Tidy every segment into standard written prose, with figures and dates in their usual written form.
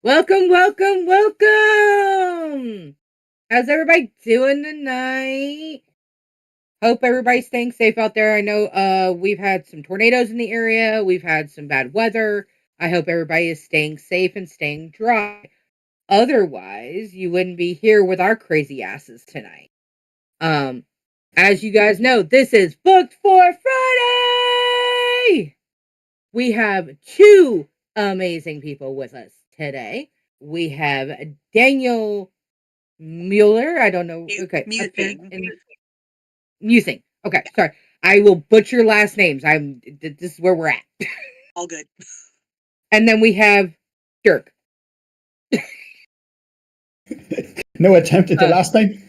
Welcome, welcome, welcome! How's everybody doing tonight? Hope everybody's staying safe out there. I know we've had some tornadoes in the area. We've had some bad weather. I hope everybody is staying safe and staying dry. Otherwise, you wouldn't be here with our crazy asses tonight. As you guys know, this is Booked for Friday! We have two amazing people with us today. We have Daniel Mueller. I don't know. Okay. Musing. Okay. Sorry. I will butcher last names. This is where we're at. All good. And then we have Dirk. No attempt at the last name?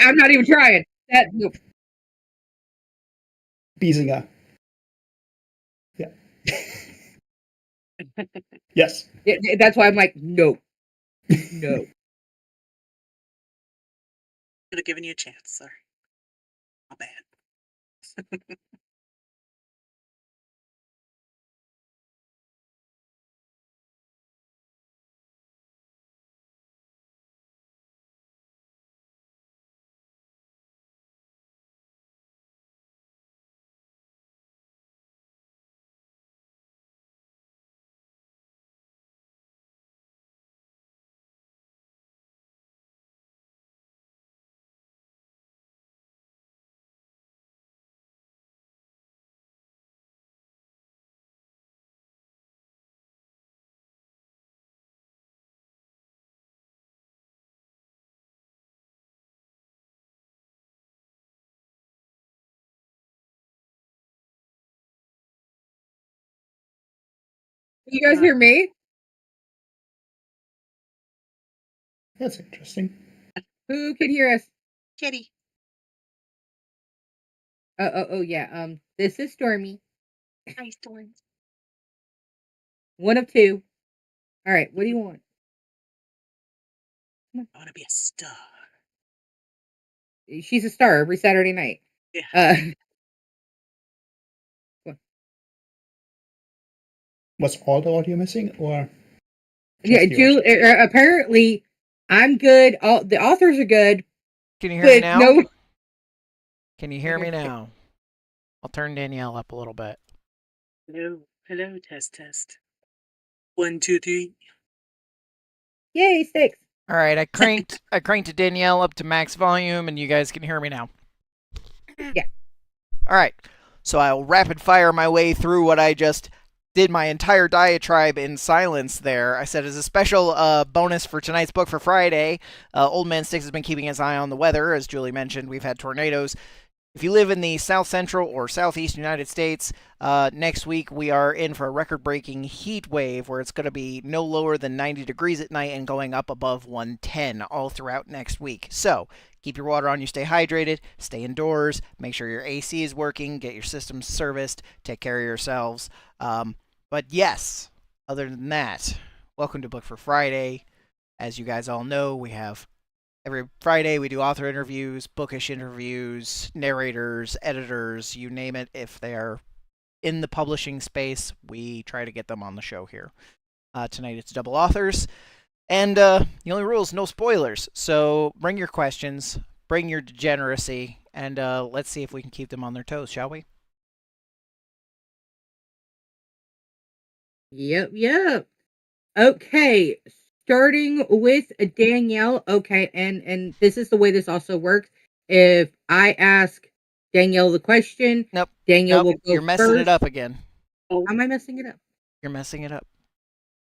I'm not even trying. No. Biesinger. Yeah. Yes. That's why I'm like, no. No. Could have given you a chance, sir. Not bad. You guys hear me? That's interesting. Who can hear us? Kitty. Oh, yeah. This is Stormy. Hi, Storm. One of two. All right. What do you want? I want to be a star. She's a star every Saturday night. Yeah. Was all the audio missing, or Yeah, apparently I'm good. All the authors are good. Can you hear me now? No. Can you hear me now? I'll turn Danielle up a little bit. Hello, test. 1, 2, 3. Yay, 6. All right, I cranked Danielle up to max volume, and you guys can hear me now. Yeah. All right, so I'll rapid fire my way through what I just did my entire diatribe in silence there. I said as a special bonus for tonight's book for Friday, Old Man Sticks has been keeping his eye on the weather. As Julie mentioned, we've had tornadoes. If you live in the south central or southeast United States, next week we are in for a record-breaking heat wave where it's going to be no lower than 90 degrees at night and going up above 110 all throughout next week. So keep your water on you, stay hydrated, stay indoors, make sure your AC is working, get your systems serviced, take care of yourselves. But yes, other than that, welcome to Book for Friday. As you guys all know, we have every Friday we do author interviews, bookish interviews, narrators, editors, you name it. If they are in the publishing space, we try to get them on the show here. Tonight it's double authors. And the only rule is no spoilers. So bring your questions, bring your degeneracy, and let's see if we can keep them on their toes, shall we? Yep. Okay, starting with Danielle. Okay, and this is the way this also works. If I ask Danielle the question, Danielle will go You're messing first. it up again. How am I messing it up? You're messing it up.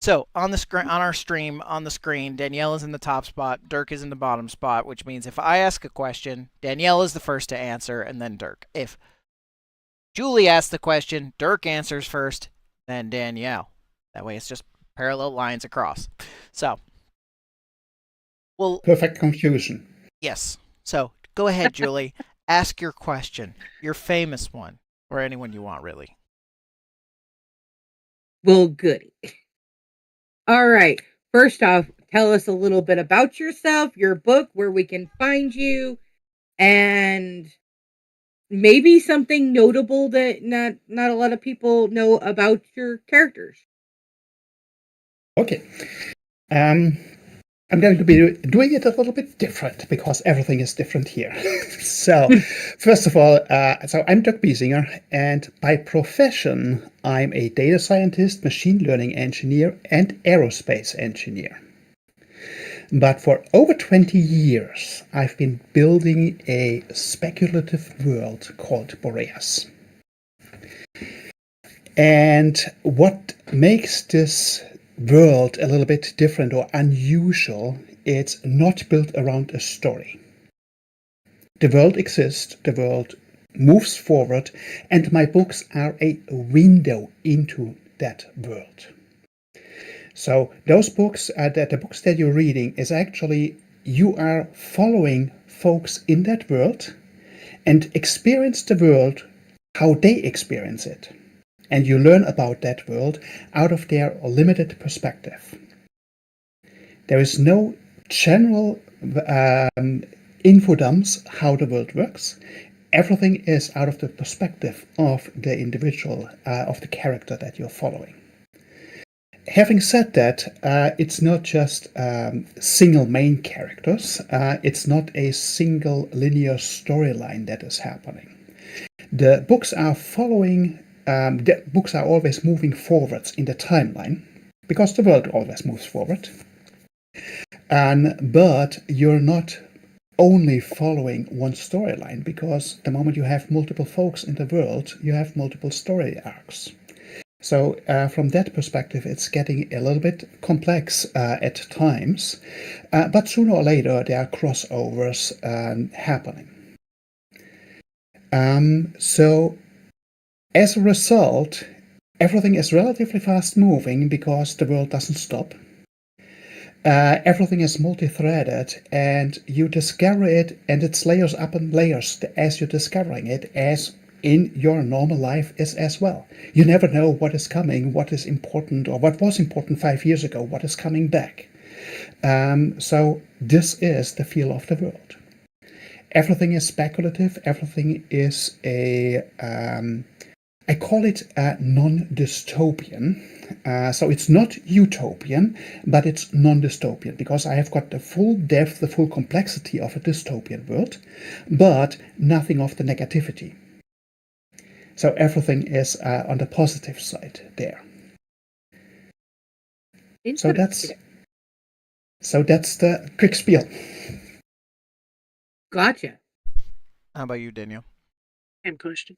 So on the screen, on our stream, on the screen, Danielle is in the top spot, Dirk is in the bottom spot, which means if I ask a question, Danielle is the first to answer, and then Dirk. If Julie asks the question, Dirk answers first, then Danielle. That way it's just parallel lines across. So, well, perfect confusion. Yes. So go ahead, Julie. Ask your question, your famous one, or anyone you want, really. Well, goody. All right. First off, tell us a little bit about yourself, your book, where we can find you, and maybe something notable that not a lot of people know about your characters. Okay. I'm going to be doing it a little bit different because everything is different here. So, first of all, so I'm Doug Biesinger, and by profession, I'm a data scientist, machine learning engineer, and aerospace engineer. But for over 20 years, I've been building a speculative world called Boreas. And what makes this world a little bit different or unusual, it's not built around a story. The world exists, the world moves forward, and my books are a window into that world. So those books, the books that you're reading, is actually you are following folks in that world and experience the world how they experience it. And you learn about that world out of their limited perspective. There is no general info dumps how the world works. Everything is out of the perspective of the individual, of the character that you're following. Having said that, it's not just single main characters. It's not a single linear storyline that is happening. The books are following, the books are always moving forwards in the timeline, because the world always moves forward. But you're not only following one storyline, because the moment you have multiple folks in the world, you have multiple story arcs. So from that perspective, it's getting a little bit complex at times, but sooner or later there are crossovers happening. So as a result, everything is relatively fast moving because the world doesn't stop. Everything is multi-threaded, and you discover it, and it's layers up and layers as you're discovering it, as in your normal life is as well. You never know what is coming, what is important, or what was important 5 years ago, what is coming back. So this is the feel of the world. Everything is speculative, everything is I call it non-dystopian. So it's not utopian, but it's non-dystopian, because I have got the full depth, the full complexity of a dystopian world, but nothing of the negativity. So everything is on the positive side there. So that's the quick spiel. Gotcha. How about you, Danielle? Same question.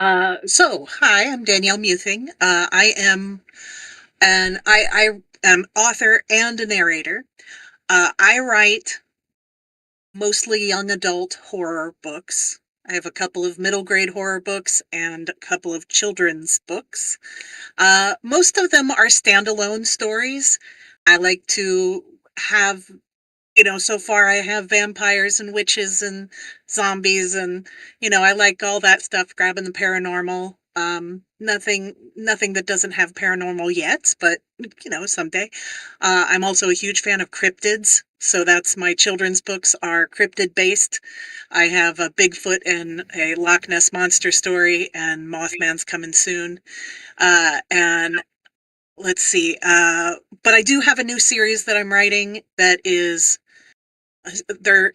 Hi, I'm Danielle Muthing. I am author and a narrator. I write mostly young adult horror books. I have a couple of middle grade horror books and a couple of children's books. Most of them are standalone stories. I like to have, so far I have vampires and witches and zombies, and I like all that stuff, grabbing the paranormal. Nothing that doesn't have paranormal yet, but someday. I'm also a huge fan of cryptids, so that's my children's books are cryptid based. I have a Bigfoot and a Loch Ness monster story, and Mothman's coming soon. And let's see, but I do have a new series that I'm writing that is they're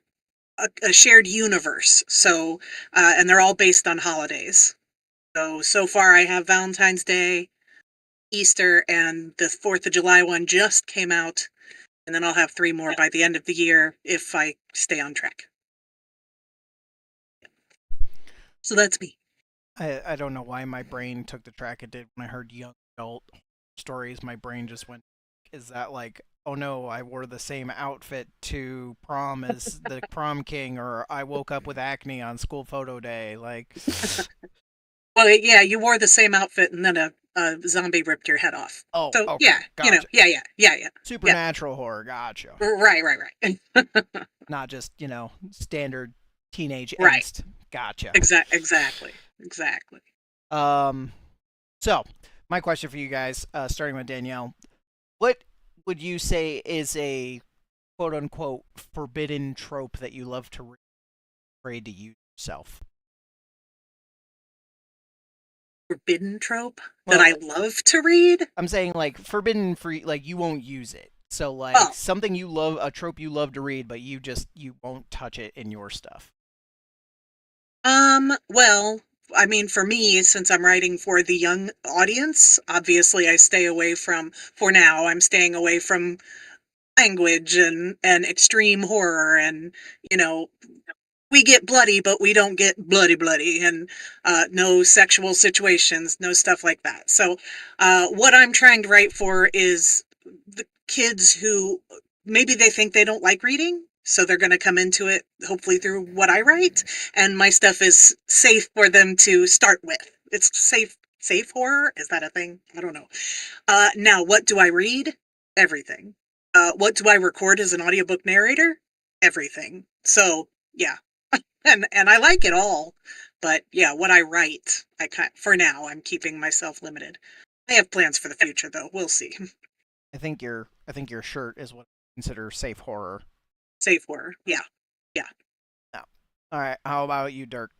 a shared universe. So, and they're all based on holidays. So far I have Valentine's Day, Easter, and the 4th of July one just came out. And then I'll have 3 more by the end of the year if I stay on track. So that's me. I don't know why my brain took the track it did when I heard young adult stories. My brain just went, is that like, oh no, I wore the same outfit to prom as the prom king, or I woke up with acne on school photo day? Like, Well, yeah, you wore the same outfit and then a zombie ripped your head off. oh, So okay, yeah, gotcha. Yeah. Supernatural horror, gotcha. Right. Not just, standard teenage Right. angst. Gotcha. Exactly. So my question for you guys, starting with Danielle, what would you say is a quote unquote forbidden trope that you love to read, afraid to use yourself? Forbidden trope Well, that I love to read? I'm saying like forbidden for like you won't use it. So like Oh, something you love, a trope you love to read, but you won't touch it in your stuff. well, I mean, for me, since I'm writing for the young audience, obviously I stay away from, for now, I'm staying away from language and extreme horror and, you know, we get bloody, but we don't get bloody, and no sexual situations, no stuff like that. So, what I'm trying to write for is the kids who maybe they think they don't like reading, so they're going to come into it hopefully through what I write, and my stuff is safe for them to start with. It's safe horror. Is that a thing? I don't know. Now, what do I read? Everything. What do I record as an audiobook narrator? Everything. So, yeah, and I like it all, but yeah, what I write, for now I'm keeping myself limited. I have plans for the future though. We'll see. I think your shirt is what I consider safe horror. Safe horror. Yeah. Yeah. No. All right. How about you, Dirk?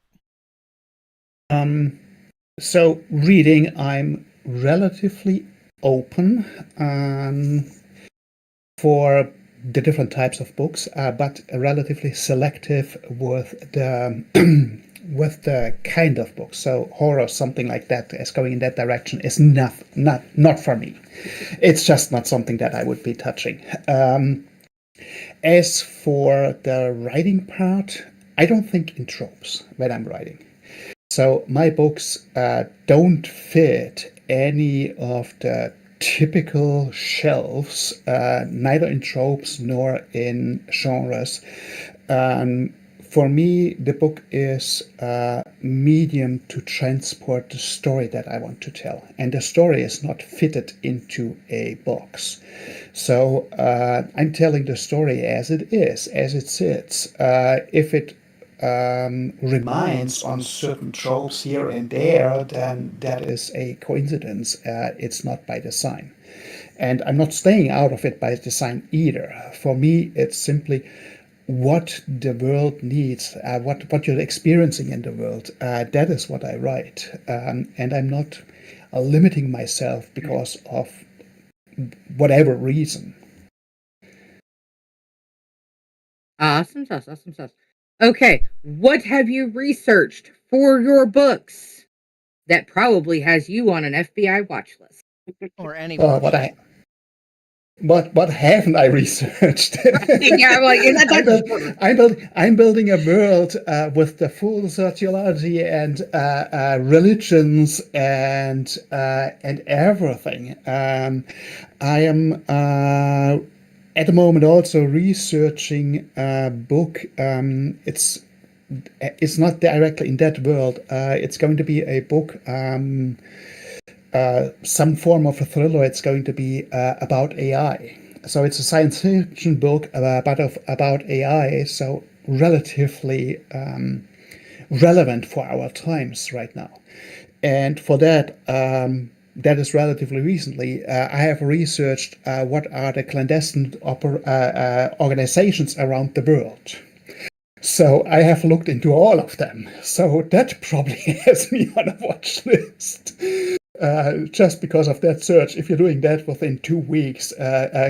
So reading, I'm relatively open for the different types of books, but relatively selective with the with the kind of books. So horror, something like that, is going in that direction is not for me. It's just not something that I would be touching. As for the writing part, I don't think in tropes when I'm writing. So my books don't fit any of the typical shelves, neither in tropes nor in genres. For me, the book is a medium to transport the story that I want to tell, and the story is not fitted into a box. So I'm telling the story as it is, as it sits. If it reminds on certain tropes here and there, then that is a coincidence. It's not by design. And I'm not staying out of it by design either. For me, it's simply what the world needs, what you're experiencing in the world. That is what I write. And I'm not limiting myself because of whatever reason. Awesome sauce, awesome sauce. Okay, what have you researched for your books that probably has you on an FBI watch list? Or any Well, watch list? what haven't I researched? Yeah, I'm like, I'm, build, I'm building a world with the full sociology and religions and everything. I am at the moment also researching a book. It's not directly in that world. It's going to be a book. Some form of a thriller. It's going to be about AI. So it's a science fiction book about AI. So relatively relevant for our times right now. And for that, that is relatively recently, I have researched what are the clandestine organizations around the world. So I have looked into all of them. So that probably has me on a watch list. Just because of that search, if you're doing that within 2 weeks,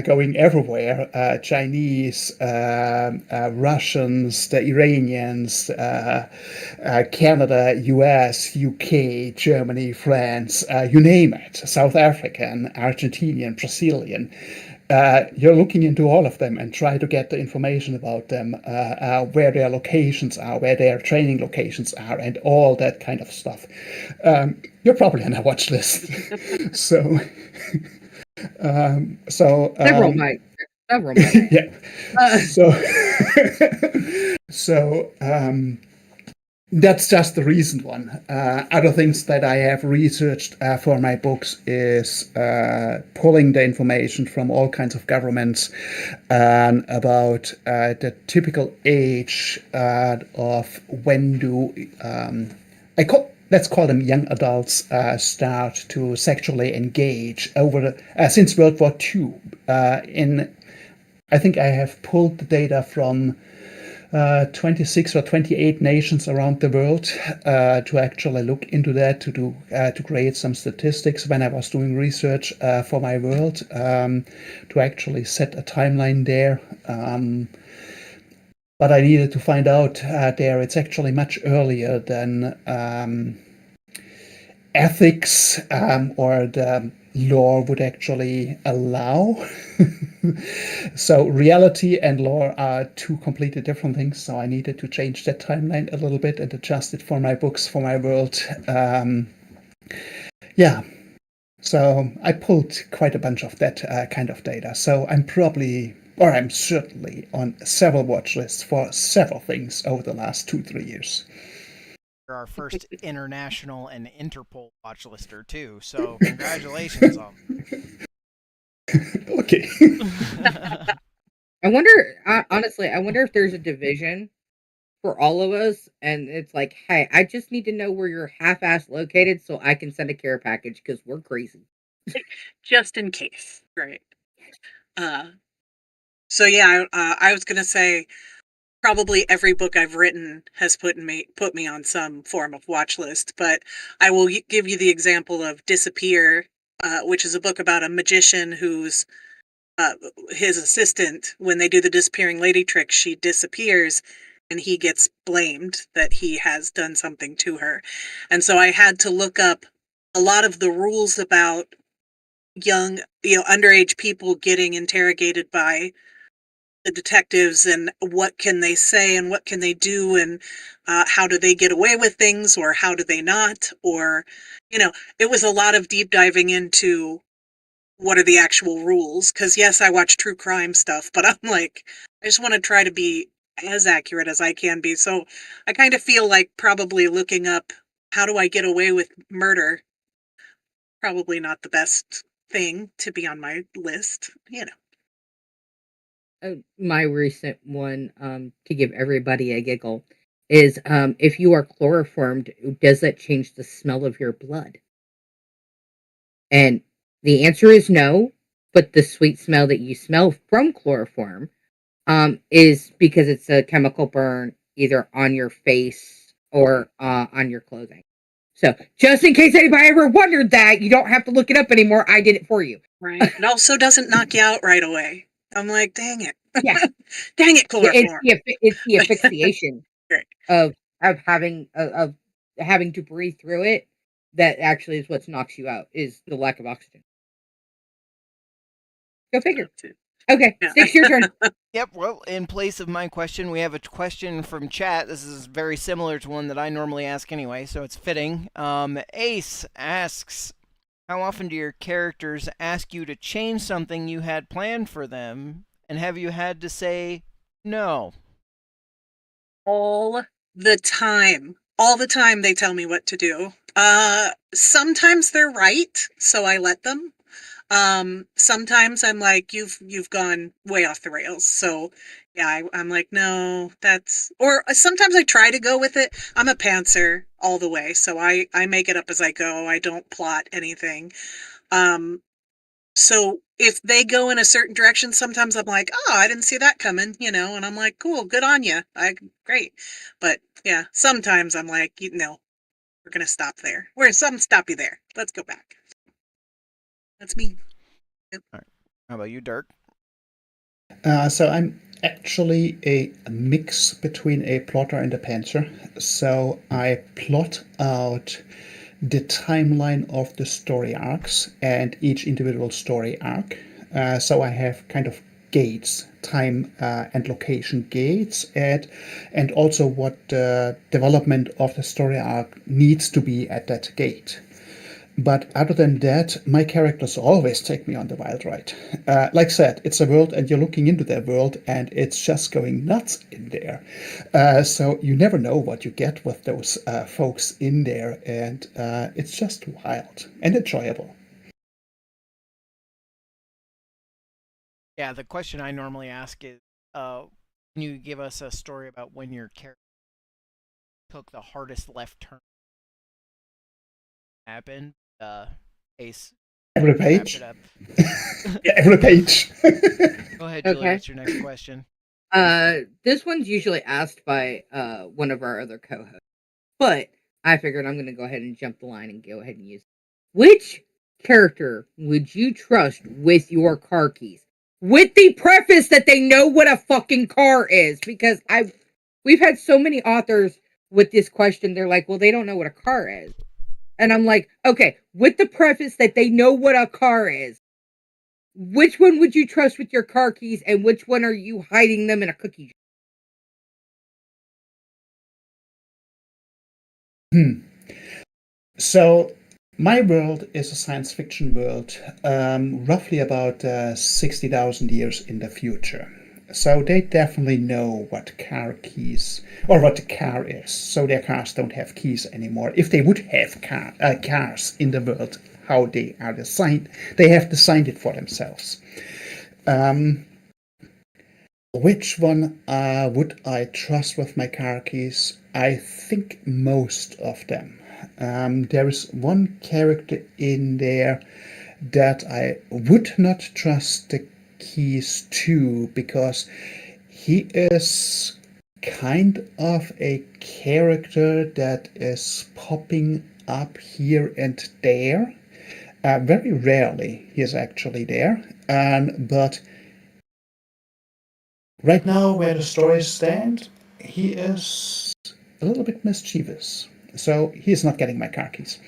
going everywhere, Chinese, Russians, the Iranians, Canada, US, UK, Germany, France, you name it, South African, Argentinian, Brazilian, you're looking into all of them and try to get the information about them, where their locations are, where their training locations are, and all that kind of stuff. You're probably on a watch list. so, Several might. Several might. yeah. So, that's just the recent one. Other things that I have researched for my books is pulling the information from all kinds of governments about the typical age of when do let's call them young adults start to sexually engage since World War II. I think I have pulled the data from 26 or 28 nations around the world to actually look into that, to create some statistics when I was doing research for my world, to actually set a timeline there. But I needed to find out there it's actually much earlier than ethics or the law would actually allow. So reality and law are two completely different things. So I needed to change that timeline a little bit and adjust it for my books, for my world. Yeah. So I pulled quite a bunch of that kind of data. So I'm certainly on several watch lists for several things over the last 2-3 years. You're our first international and Interpol watch lister too, so congratulations on. Okay. I wonder, honestly, I wonder if there's a division for all of us, and it's like, hey, I just need to know where you're half-ass located so I can send a care package because we're crazy. Just in case, right? So yeah, I was gonna say probably every book I've written has put me on some form of watch list, but I will give you the example of Disappear, which is a book about a magician who's his assistant, when they do the disappearing lady trick, she disappears and he gets blamed that he has done something to her. And so I had to look up a lot of the rules about young, underage people getting interrogated by the detectives, and what can they say and what can they do, and how do they get away with things, or how do they not, or it was a lot of deep diving into what are the actual rules, because yes, I watch true crime stuff, but I'm like, I just want to try to be as accurate as I can be. So I kind of feel like probably looking up how do I get away with murder, probably not the best thing to be on my list. My recent one, to give everybody a giggle, is if you are chloroformed, does that change the smell of your blood? And the answer is no, but the sweet smell that you smell from chloroform is because it's a chemical burn either on your face or on your clothing. So just in case anybody ever wondered that, you don't have to look it up anymore. I did it for you. Right. It also doesn't knock you out right away. I'm like, dang it. Yeah. Dang it, Yeah, chloroform. it's the asphyxiation Right. of having to breathe through it that actually is what knocks you out, is the lack of oxygen. Go figure. Okay, Yeah. Six, your turn. Yep, well, in place of my question, we have a question from chat. This is very similar to one that I normally ask anyway, so it's fitting. Ace asks, how often do your characters ask you to change something you had planned for them, and have you had to say no? All the time. All the time they tell me what to do. Sometimes they're right, so I let them. Sometimes I'm like, you've gone way off the rails. So yeah, I'm like, no, or sometimes I try to go with it. I'm a pantser all the way, so I make it up as I go. I don't plot anything. So if they go in a certain direction, sometimes I'm like, oh, I didn't see that coming, and I'm like, cool, good on you. Great. But yeah, sometimes I'm like, we're going to stop there. Stop you there. Let's go back. That's me. Yep. All right. How about you, Dirk? So I'm actually a mix between a plotter and a pantser. So I plot out the timeline of the story arcs and each individual story arc. So I have kind of gates, time and location gates, and also what the development of the story arc needs to be at that gate. But other than that, my characters always take me on the wild ride. Like I said, it's a world and you're looking into their world and it's just going nuts in there. So you never know what you get with those folks in there, and it's just wild and enjoyable. Yeah, the question I normally ask is, can you give us a story about when your character took the hardest left turn? Happened. Ace. Every Wrap page. it up. Every page. Go ahead, Julie. Okay. What's your next question? This one's usually asked by one of our other co-hosts, but I figured I'm going to go ahead and jump the line and go ahead and use it. Which character would you trust with your car keys? With the preface that they know what a fucking car is, because we've had so many authors with this question. They're like, well, they don't know what a car is, and I'm like, okay, with the preface that they know what a car is. Which one would you trust with your car keys, and which one are you hiding them in a cookie jar? So, my world is a science fiction world, roughly about 60,000 years in the future. So they definitely know what car keys, or what the car is. So their cars don't have keys anymore. If they would have cars in the world, how they are designed, they have designed it for themselves. Which one would I trust with my car keys? I think most of them. There is one character in there that I would not trust the keys to, because he is kind of a character that is popping up here and there. Very rarely he is actually there, but right now, where the stories stand, he is a little bit mischievous. So he's not getting my car keys.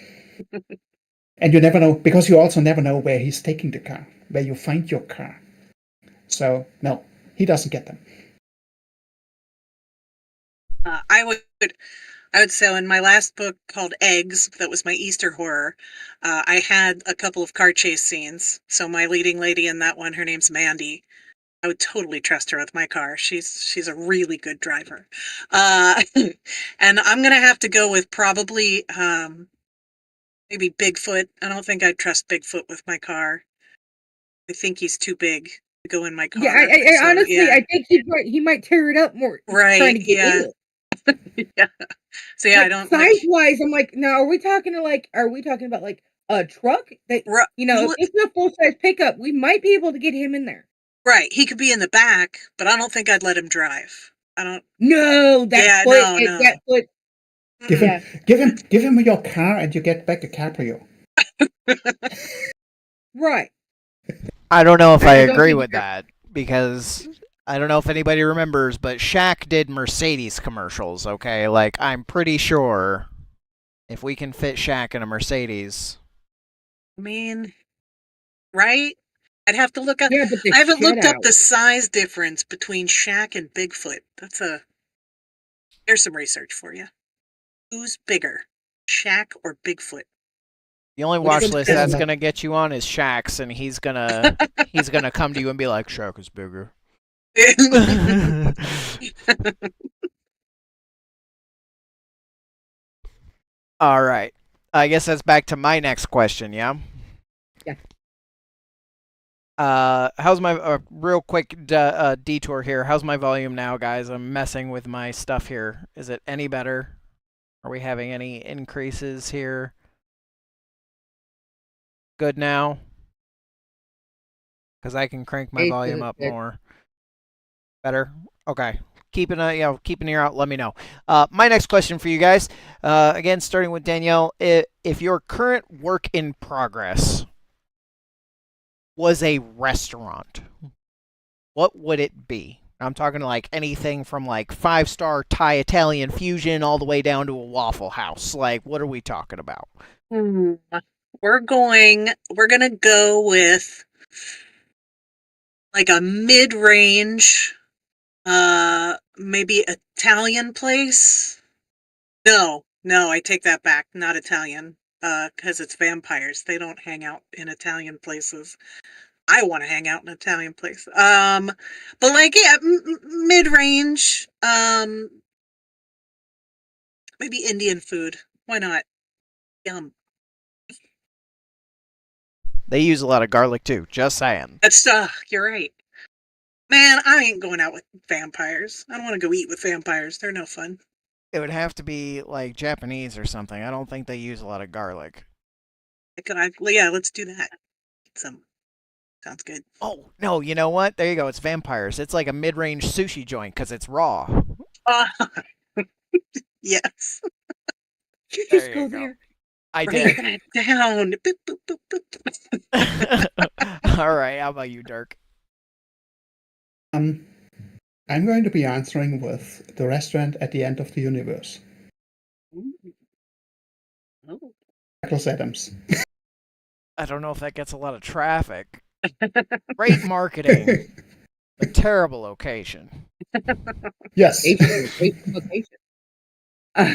And you never know, because you also never know where he's taking the car, where you find your car. So, no, he doesn't get them. I would say in my last book called Eggs, that was my Easter horror, I had a couple of car chase scenes. So my leading lady in that one, her name's Mandy. I would totally trust her with my car. She's a really good driver. And I'm gonna have to go with probably maybe Bigfoot. I don't think I'd trust Bigfoot with my car. I think he's too big to go in my car. Yeah, I honestly, yeah. I think he might tear it up more trying Right. to get Yeah. in it. Yeah. So yeah, I Like don't like. size wise, I'm like, now are we talking about like a truck that if it's a full size pickup, we might be able to get him in there. Right. He could be in the back, but I don't think I'd let him drive. I don't. No, Yeah. No. No. that foot. Give him your car, and you get back a Caprio. Right. I don't know if I don't agree think with that, because I don't know if anybody remembers, but Shaq did Mercedes commercials, okay? Like, I'm pretty sure if we can fit Shaq in a Mercedes. I mean, right? I'd have to look up. Yeah, but I haven't looked up out. the size difference between Shaq and Bigfoot. There's some research for you. Who's bigger, Shaq or Bigfoot? The only watch list that's gonna get you on is Shaq's, and he's gonna come to you and be like, Shaq is bigger. All right. I guess that's back to my next question, yeah? Yeah. How's my real quick detour here? How's my volume now, guys? I'm messing with my stuff here. Is it any better? Are we having any increases here? Good now? Because I can crank my volume up more. Better? Okay. Keep an ear out. Let me know. My next question for you guys, again, starting with Danielle. If your current work in progress was a restaurant, what would it be? I'm talking like anything from like 5-star Thai Italian fusion all the way down to a Waffle House. Like, what are we talking about? We're gonna go with like a mid-range, maybe Italian place. No, I take that back. Not Italian, because it's vampires. They don't hang out in Italian places. I want to hang out in an Italian place. But like, yeah, mid-range, maybe Indian food. Why not? Yum. They use a lot of garlic too. Just saying. That's you're right. Man, I ain't going out with vampires. I don't want to go eat with vampires. They're no fun. It would have to be like Japanese or something. I don't think they use a lot of garlic. Yeah, let's do that. Some. Sounds good. Oh, no, you know what? There you go. It's vampires. It's like a mid range sushi joint because it's raw. Yes. Did you just There you go go. there? I Write did. that down. Boop, boop, boop, boop. All right. How about you, Dirk? I'm going to be answering with the restaurant at the end of the universe. Ooh. Oh. Douglas Adams. I don't know if that gets a lot of traffic. Great marketing, but terrible location. Yes. Location. All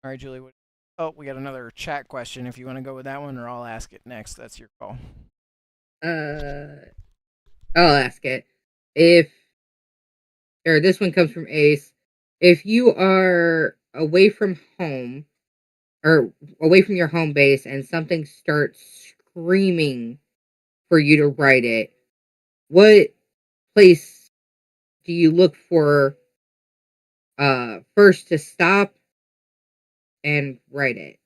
right, Julie. Oh, we got another chat question. If you want to go with that one, or I'll ask it next. That's your call. I'll ask it. This one comes from Ace. If you are away from home or away from your home base and something starts screaming for you to write it, what place do you look for first to stop and write it?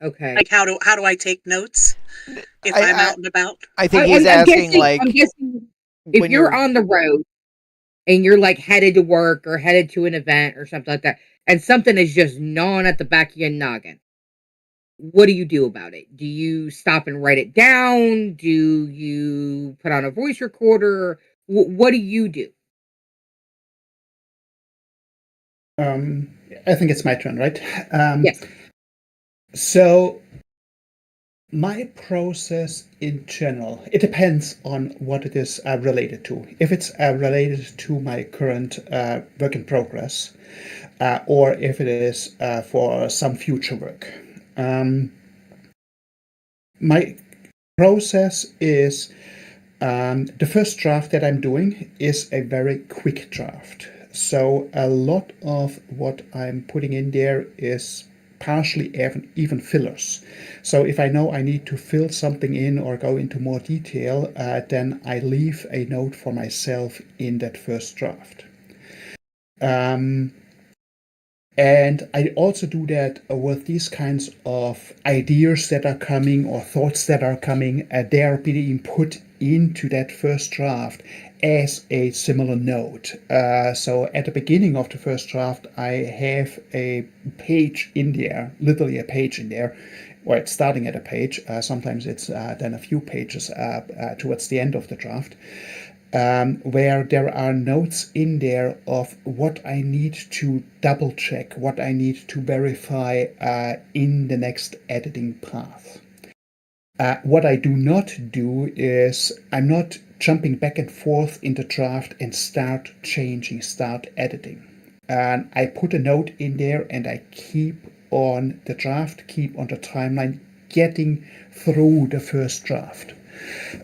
Okay. Like how do I take notes if I'm I out and about? I think he's asking I'm like guessing if when you're you're on the road and you're like headed to work or headed to an event or something like that, and something is just gnawing at the back of your noggin, what do you do about it? Do you stop and write it down? Do you put on a voice recorder? What do you do? I think it's my turn, right? Yes. So my process in general, it depends on what it is related to. If it's related to my current work in progress, or if it is for some future work. My process is the first draft that I'm doing is a very quick draft. So a lot of what I'm putting in there is partially even fillers. So if I know I need to fill something in or go into more detail, then I leave a note for myself in that first draft. And I also do that with these kinds of ideas that are coming or thoughts that are coming. They are being put into that first draft as a similar note. So at the beginning of the first draft, I have a page in there, literally a page in there, or it's starting at a page. Sometimes it's then a few pages towards the end of the draft. Where there are notes in there of what I need to double check, what I need to verify in the next editing path. What I do not do is I'm not jumping back and forth in the draft and start changing, start editing. And I put a note in there and I keep on the draft, keep on the timeline, getting through the first draft.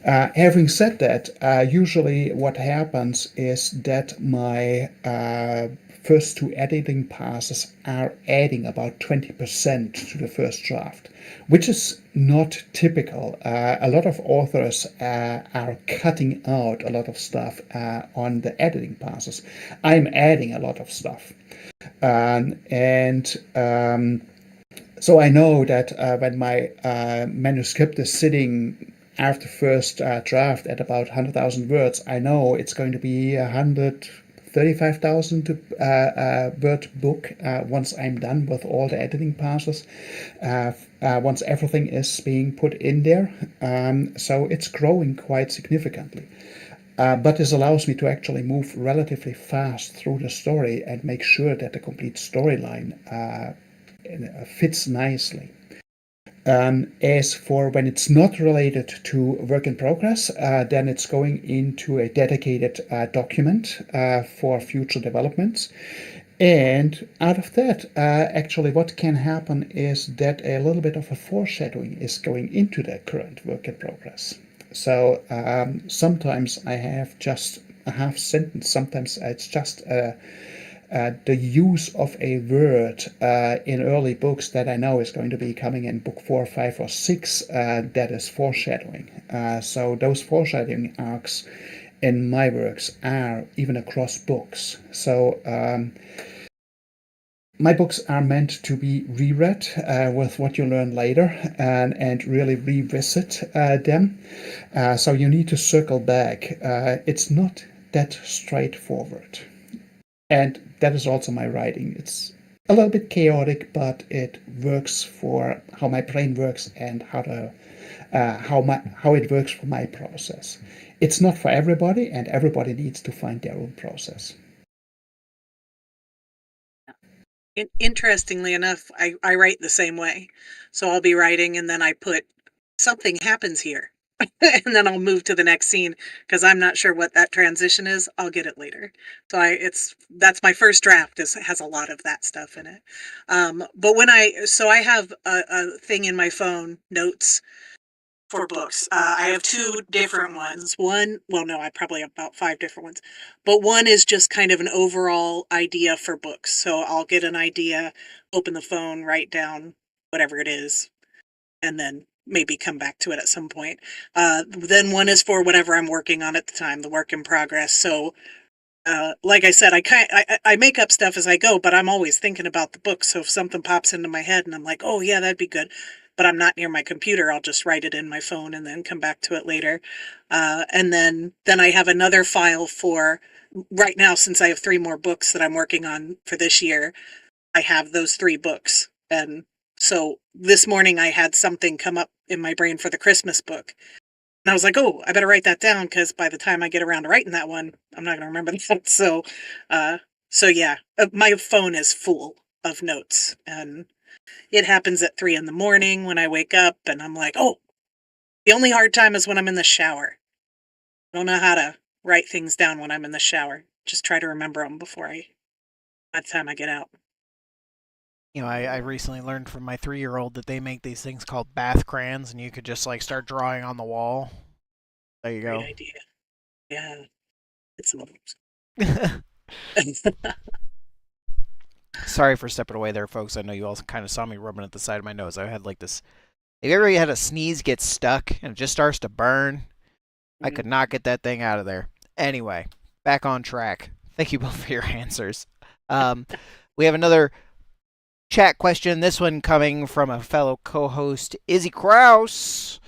Having said that, usually what happens is that my first two editing passes are adding about 20% to the first draft, which is not typical. A lot of authors are cutting out a lot of stuff on the editing passes. I'm adding a lot of stuff. So I know that when my manuscript is sitting after first draft at about 100,000 words, I know it's going to be 135,000 word book once I'm done with all the editing passes, once everything is being put in there. So it's growing quite significantly. But this allows me to actually move relatively fast through the story and make sure that the complete storyline fits nicely. As for when it's not related to work in progress, then it's going into a dedicated document for future developments. And out of that, actually, what can happen is that a little bit of a foreshadowing is going into the current work in progress. So sometimes I have just a half sentence, sometimes it's just the use of a word in early books that I know is going to be coming in book 4, 5, or 6 that is foreshadowing. So those foreshadowing arcs in my works are even across books. So my books are meant to be reread with what you learn later and really revisit them. So you need to circle back. It's not that straightforward. And that is also my writing. It's a little bit chaotic, but it works for how my brain works and how it works for my process. It's not for everybody, and everybody needs to find their own process. Interestingly enough, I write the same way. So I'll be writing and then I put something happens here. And then I'll move to the next scene because I'm not sure what that transition is. I'll get it later. So that's my first draft has a lot of that stuff in it. But I have a thing in my phone, notes for books. I have two different ones. I probably have about five different ones. But one is just kind of an overall idea for books. So I'll get an idea, open the phone, write down whatever it is, and then maybe come back to it at some point. Then one is for whatever I'm working on at the time, the work in progress. So like I said, I make up stuff as I go, but I'm always thinking about the book. So if something pops into my head and I'm like, oh yeah, that'd be good, but I'm not near my computer, I'll just write it in my phone and then come back to it later. And then I have another file for right now, since I have 3 more books that I'm working on for this year. I have those 3 books. And so this morning I had something come up in my brain for the Christmas book. And I was like, oh, I better write that down because by the time I get around to writing that one, I'm not going to remember that. So yeah, my phone is full of notes, and it happens at 3 a.m. when I wake up, and I'm like, oh, the only hard time is when I'm in the shower. I don't know how to write things down when I'm in the shower. Just try to remember them by the time I get out. I recently learned from my 3-year-old that they make these things called bath crayons, and you could just like start drawing on the wall. There you go. Great idea. Yeah, it's Sorry for stepping away there, folks. I know you all kind of saw me rubbing at the side of my nose. I had like this. Have you ever had a sneeze get stuck and it just starts to burn? I could not get that thing out of there. Anyway, back on track. Thank you both for your answers. We have another chat question. This one coming from a fellow co-host, Izzy Kraus.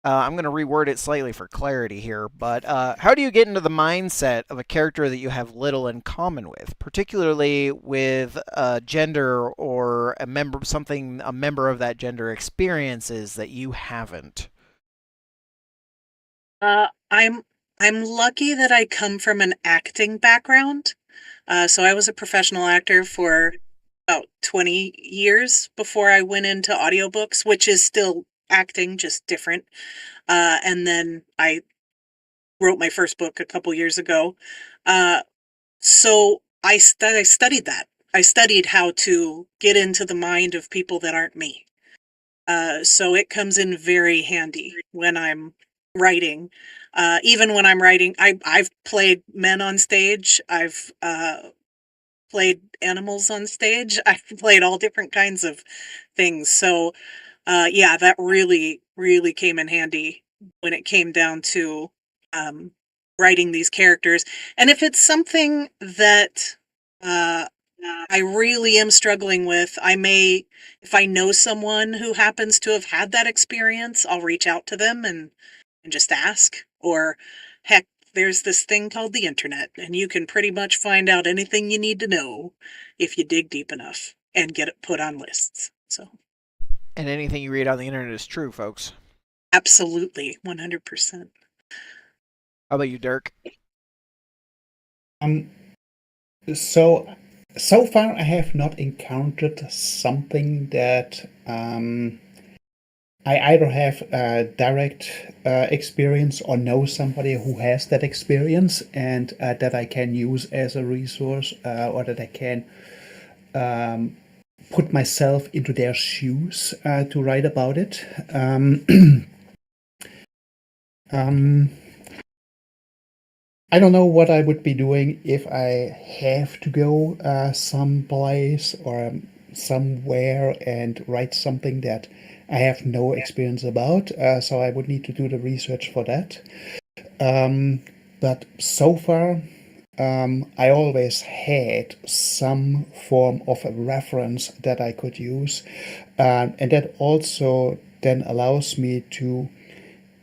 I'm going to reword it slightly for clarity here, but how do you get into the mindset of a character that you have little in common with, particularly with gender or a member of that gender experiences that you haven't? I'm lucky that I come from an acting background. So I was a professional actor for about 20 years before I went into audiobooks, which is still acting, just different. And then I wrote my first book a couple years ago. So I studied that. I studied how to get into the mind of people that aren't me. So it comes in very handy when I'm writing. Even when I'm writing, I've played men on stage. I've played animals on stage. I've played all different kinds of things. So yeah, that really, really came in handy when it came down to writing these characters. And if it's something that I really am struggling with, if I know someone who happens to have had that experience, I'll reach out to them and just ask. Or heck, there's this thing called the internet, and you can pretty much find out anything you need to know if you dig deep enough and get it put on lists. So. And anything you read on the internet is true, folks. Absolutely, 100%. How about you, Dirk? So far I have not encountered something that I either have a direct experience or know somebody who has that experience, and that I can use as a resource, or that I can put myself into their shoes to write about it. I don't know what I would be doing if I have to go someplace or somewhere and write something that I have no experience about. So I would need to do the research for that. But so far, I always had some form of a reference that I could use, and that also then allows me to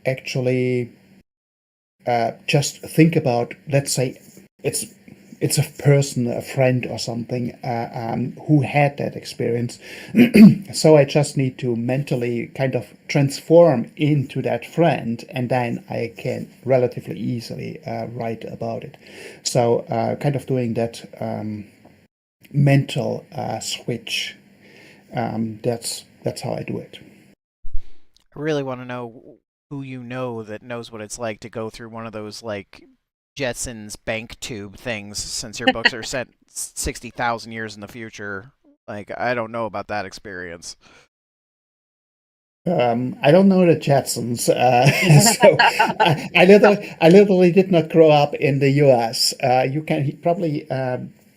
actually just think about, let's say, it's a person, a friend or something who had that experience. So I just need to mentally kind of transform into that friend, and then I can relatively easily write about it. So kind of doing that mental switch. That's how I do it. I really want to know who you know that knows what it's like to go through one of those like Jetsons bank tube things, since your books are set 60,000 years in the future. Like, I don't know about that experience. I don't know the Jetsons, so I literally did not grow up in the U.S. You can probably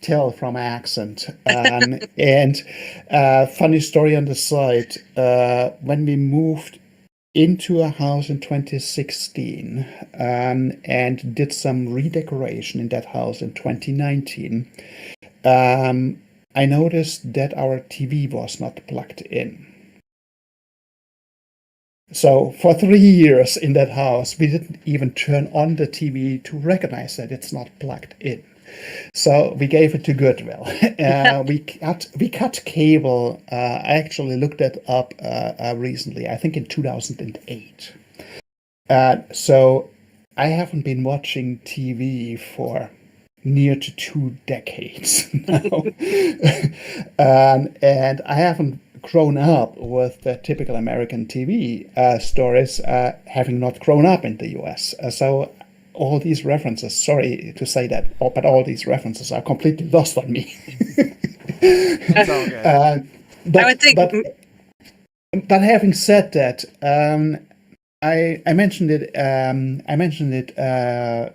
tell from my accent. And funny story on the side, when we moved into a house in 2016 and did some redecoration in that house in 2019, I noticed that our TV was not plugged in. So for 3 years in that house, we didn't even turn on the TV to recognize that it's not plugged in. So we gave it to Goodwill. We cut cable. I actually looked that up recently. I think in 2008. So I haven't been watching TV for near to 2 decades now, and I haven't grown up with the typical American TV stories, having not grown up in the US. So all these references, sorry to say that, but all these references are completely lost on me. It's all good. I would think. But having said that, I mentioned it. I mentioned it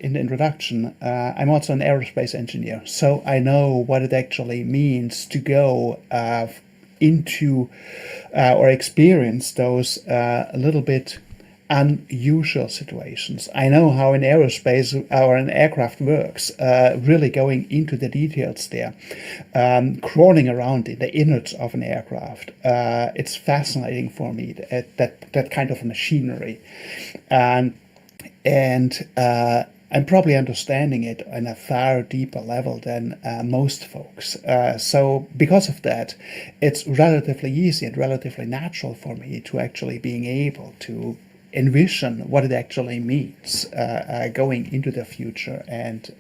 in the introduction. I'm also an aerospace engineer, so I know what it actually means to go into or experience those a little bit unusual situations. I know how an aerospace or an aircraft works, really going into the details there, crawling around in the innards of an aircraft. It's fascinating for me, that kind of machinery. And I'm probably understanding it on a far deeper level than most folks. So because of that, it's relatively easy and relatively natural for me to actually being able to envision what it actually means going into the future and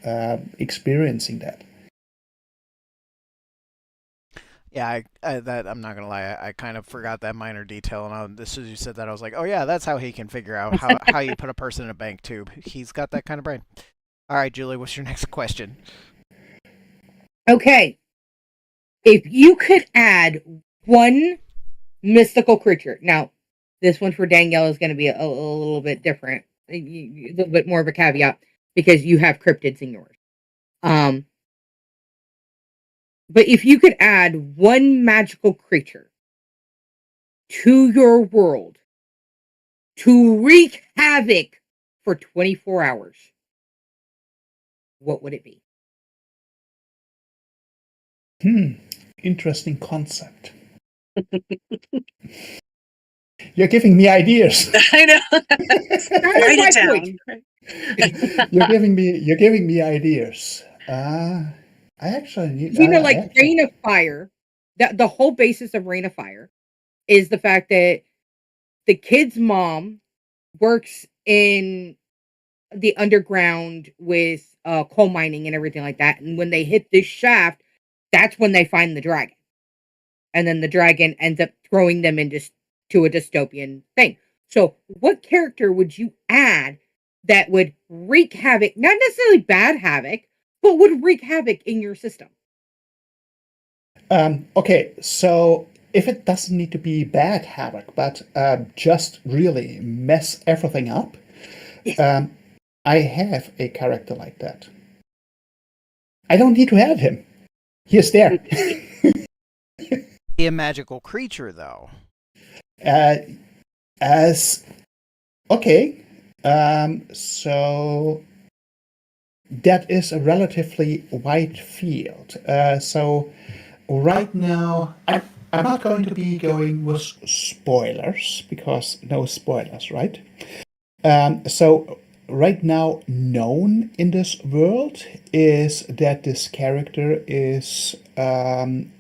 experiencing that. Yeah, I'm not gonna lie. I kind of forgot that minor detail, and as soon as you said that, I was like, oh yeah, that's how he can figure out how you put a person in a bank tube. He's got that kind of brain. All right, Julie, what's your next question? Okay. If you could add one mystical creature. Now, this one for Danielle is going to be a little bit different, a little bit more of a caveat because you have cryptids in yours. But if you could add one magical creature to your world to wreak havoc for 24 hours, what would it be? Interesting concept. You're giving me ideas. I know. Write it down. You're giving me ideas. I actually need. Like Rain of Fire. The whole basis of Rain of Fire is the fact that the kid's mom works in the underground with coal mining and everything like that. And when they hit this shaft, that's when they find the dragon. And then the dragon ends up throwing them into to a dystopian thing. So what character would you add that would wreak havoc, not necessarily bad havoc, but would wreak havoc in your system? Okay, so if it doesn't need to be bad havoc, but just really mess everything up, I have a character like that. I don't need to have him. He's there. Be a magical creature, though. As okay, so that is a relatively wide field. So right now, I'm not going to be going with spoilers because no spoilers, right? So right now, known in this world is that this character is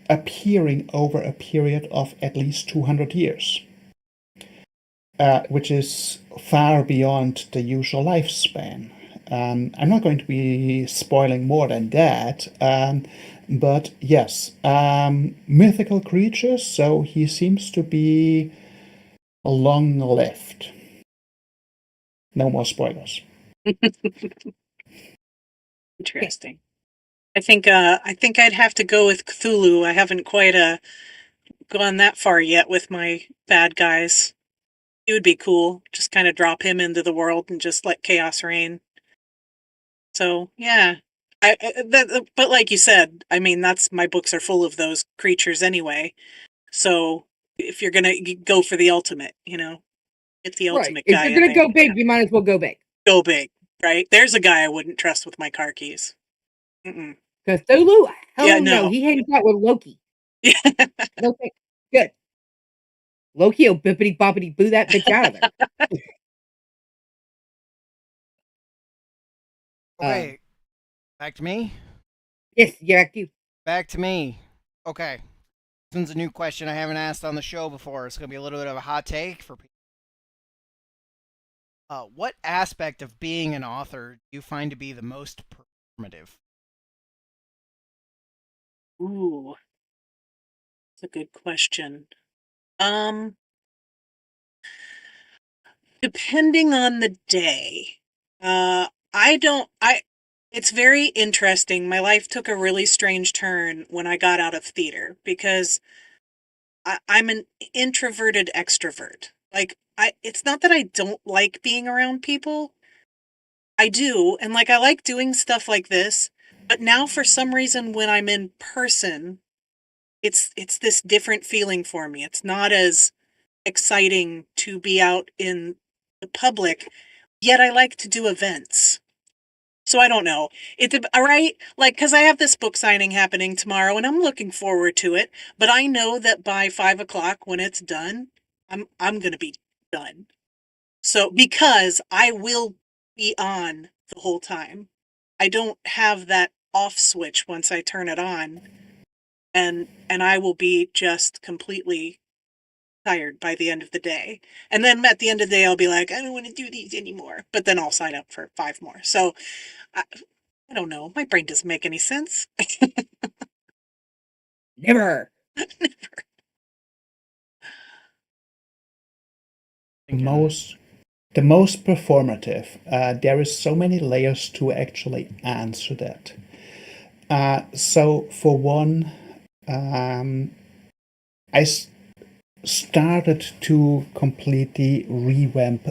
appearing over a period of at least 200 years, which is far beyond the usual lifespan. I'm not going to be spoiling more than that, but yes, mythical creatures, so he seems to be long lived. No more spoilers. Interesting. I think I'd have to go with Cthulhu. I haven't quite gone that far yet with my bad guys. It would be cool. Just kind of drop him into the world and just let chaos reign. So yeah, but like you said, I mean, that's my books are full of those creatures anyway. So if you're gonna go for the ultimate, get the Right. ultimate If guy you're in gonna there. go big, you might as well go big. Go big, right? There's a guy I wouldn't trust with my car keys. Mm-mm. Cthulhu? Hell Yeah, no. no. He hangs out with Loki. Yeah. Okay, good. Loki will bippity boppity boo that bitch out of there. Okay, back to me. Yes, you. Back to me. Okay. This one's a new question I haven't asked on the show before. It's going to be a little bit of a hot take for people. What aspect of being an author do you find to be the most performative? Ooh, that's a good question. Um, Depending on the day. I don't I It's very interesting. My life took a really strange turn when I got out of theater because I'm an introverted extrovert. Like it's not that I don't like being around people. I do, and like I like doing stuff like this, but now for some reason when I'm in person, it's this different feeling for me. It's not as exciting to be out in the public, yet I like to do events. So I don't know. All right, like because I have this book signing happening tomorrow, and I'm looking forward to it. But I know that by 5 o'clock when it's done, I'm gonna be done. So because I will be on the whole time, I don't have that off switch once I turn it on, and I will be just completely tired by the end of the day. And then at the end of the day, I'll be like, I don't want to do these anymore. But then I'll sign up for 5 more. So I, I don't know. My brain doesn't make any sense. Never. The most performative. There is so many layers to actually answer that. So for one, I started to completely revamp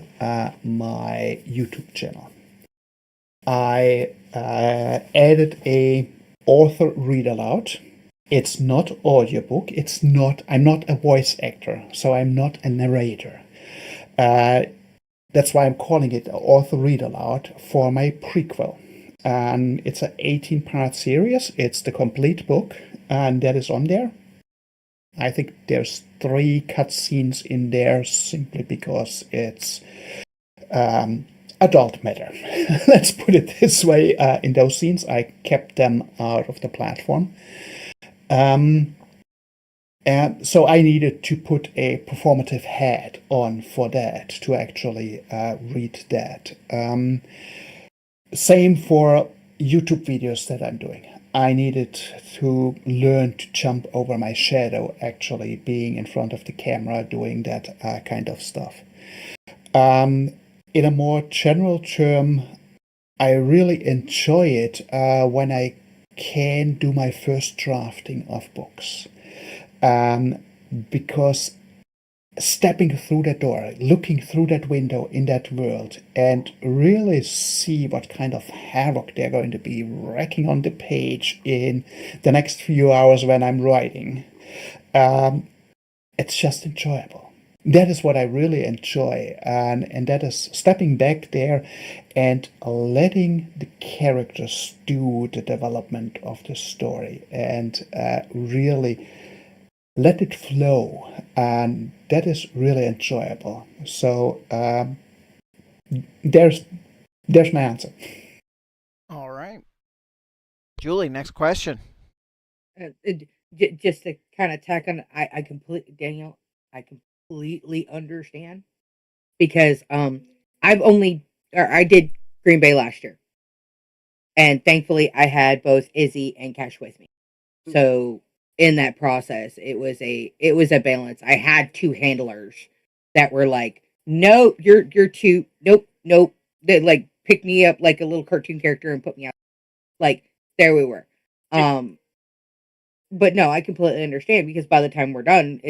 my YouTube channel. I added a author read aloud. It's not audiobook. I'm not a voice actor, so I'm not a narrator. That's why I'm calling it author read aloud for my prequel. It's an 18-part series. It's the complete book, and that is on there. I think there's 3 cutscenes in there simply because it's adult matter. Let's put it this way. In those scenes, I kept them out of the platform. And so I needed to put a performative hat on for that to actually read that. Same for YouTube videos that I'm doing. I needed to learn to jump over my shadow, actually being in front of the camera, doing that kind of stuff. In a more general term, I really enjoy it when I can do my first drafting of books. Because stepping through that door, looking through that window in that world, and really see what kind of havoc they're going to be wrecking on the page in the next few hours when I'm writing, it's just enjoyable. that is what I really enjoy, and that is stepping back there and letting the characters do the development of the story and really let it flow, and that is really enjoyable. So there's my answer. All right. Julie, next question. Just to kind of tack on, I completely, Daniel, I completely understand because I've only or I did Green Bay last year, and thankfully I had both Izzy and Cash with me. So in that process, it was a balance. I had two handlers that were like, no, you're too nope. They like picked me up like a little cartoon character and put me out. Like there we were. But no, I completely understand because by the time we're done,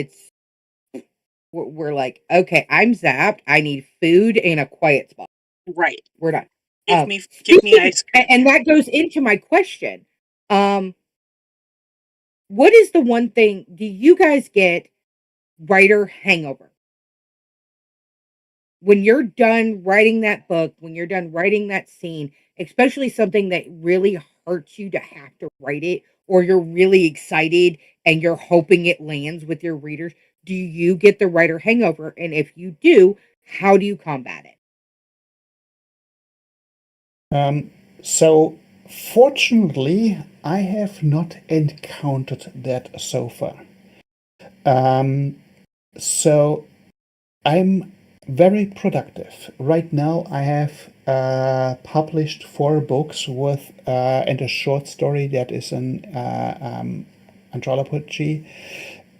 we're like, okay, I'm zapped. I need food and a quiet spot. Right. We're done. Give me ice cream. And that goes into my question. What is the one thing do you guys get writer hangover? When you're done writing that book, when you're done writing that scene, especially something that really hurts you to have to write it, or you're really excited and you're hoping it lands with your readers, do you get the writer hangover? And if you do, how do you combat it? So fortunately, I have not encountered that so far. So I'm very productive. Right now, I have published 4 books with and a short story that is an anthology,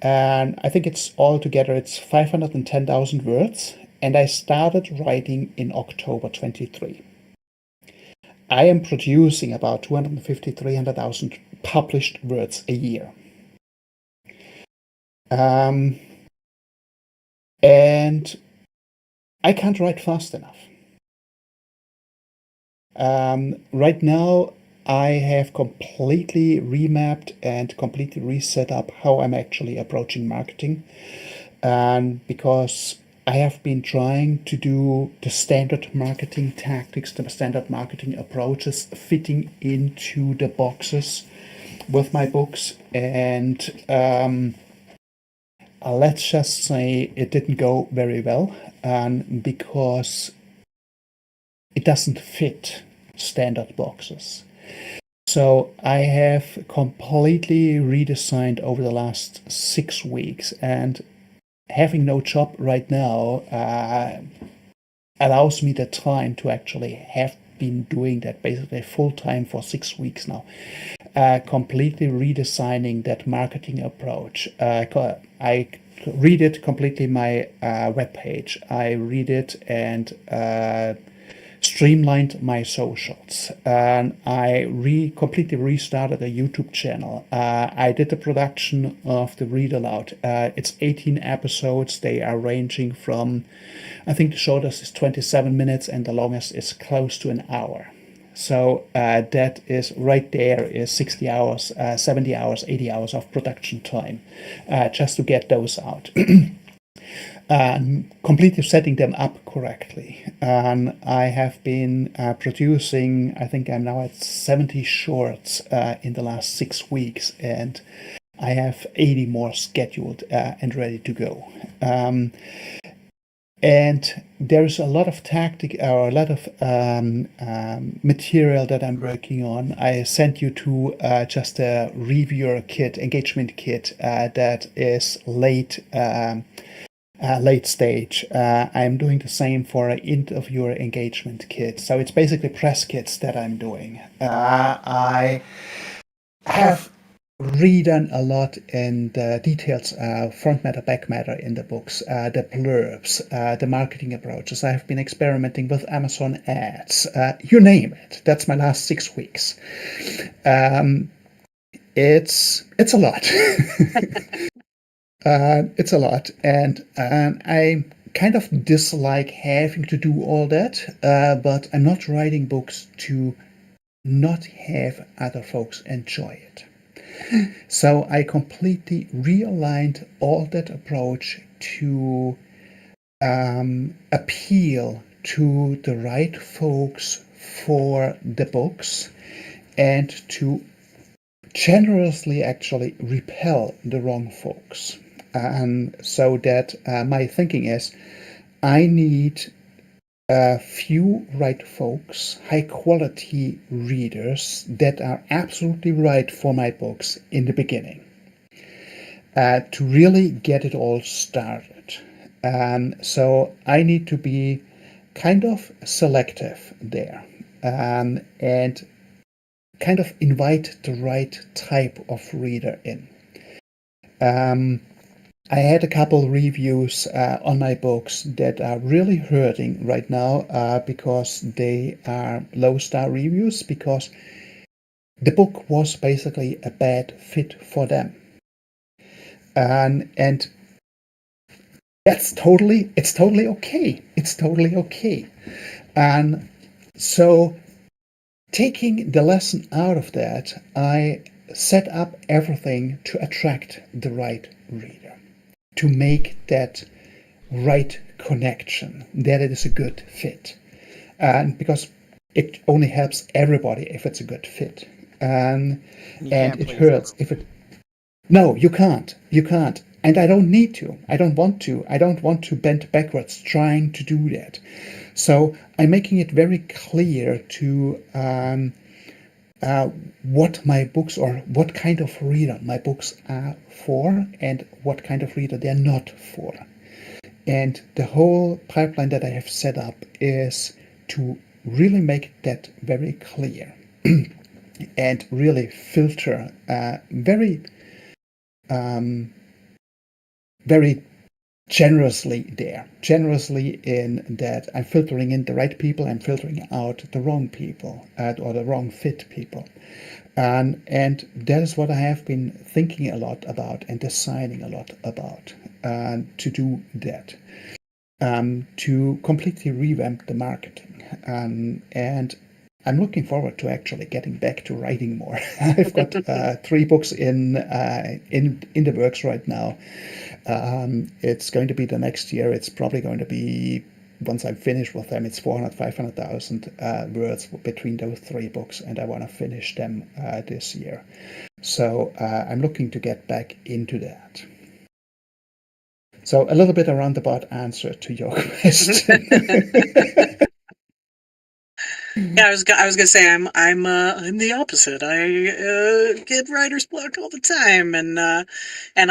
and I think it's altogether it's 510,000 words. And I started writing in October 23. I am producing about 250, 300,000 published words a year. And I can't write fast enough. Right now, I have completely remapped and completely reset up how I'm actually approaching marketing. And because I have been trying to do the standard marketing tactics, the standard marketing approaches fitting into the boxes with my books. And let's just say it didn't go very well, because it doesn't fit standard boxes. So I have completely redesigned over the last 6 weeks, and having no job right now allows me the time to actually have been doing that basically full time for 6 weeks now. Completely redesigning that marketing approach. I redid completely my webpage. I redid and streamlined my socials, and I completely restarted a YouTube channel. I did the production of the read aloud. It's 18 episodes. They are ranging from, I think the shortest is 27 minutes and the longest is close to an hour. So that is right there is 60 hours, 70 hours, 80 hours of production time just to get those out. Completely setting them up correctly. And I have been producing, I think I'm now at 70 shorts in the last 6 weeks, and I have 80 more scheduled and ready to go. And there's a lot of tactic or a lot of material that I'm working on. I sent you to just a reviewer kit, engagement kit that is late stage. I'm doing the same for an interviewer engagement kit. So it's basically press kits that I'm doing. I have redone a lot in the details, front matter, back matter in the books, the blurbs, the marketing approaches. I have been experimenting with Amazon ads, you name it. That's my last 6 weeks. It's a lot. It's a lot, and I kind of dislike having to do all that, but I'm not writing books to not have other folks enjoy it. So I completely realigned all that approach to appeal to the right folks for the books and to generously actually repel the wrong folks. And so that my thinking is I need a few right folks, high quality readers that are absolutely right for my books in the beginning to really get it all started. So I need to be kind of selective there and kind of invite the right type of reader in. I had a couple reviews on my books that are really hurting right now because they are low star reviews because the book was basically a bad fit for them. And it's totally okay. It's totally okay. And so taking the lesson out of that, I set up everything to attract the right reader, to make that right connection, that it is a good fit. And because it only helps everybody if it's a good fit. And it hurts if it. No, you can't. You can't. And I don't need to. I don't want to. I don't want to bend backwards trying to do that. So I'm making it very clear to what my books or what kind of reader my books are for and what kind of reader they're not for. And the whole pipeline that I have set up is to really make that very clear and really filter very generously there. Generously in that I'm filtering in the right people, I'm filtering out the wrong people or the wrong fit people. And that is what I have been thinking a lot about and deciding a lot about to do that. To completely revamp the marketing. And I'm looking forward to actually getting back to writing more. I've got 3 books in the works right now. It's going to be the next year. It's probably going to be, once I'm finished with them, it's 500,000 words between those 3 books, and I want to finish them this year. So I'm looking to get back into that. So a little bit a roundabout answer to your question. Yeah, I was gonna say I'm the opposite. I get writer's block all the time, and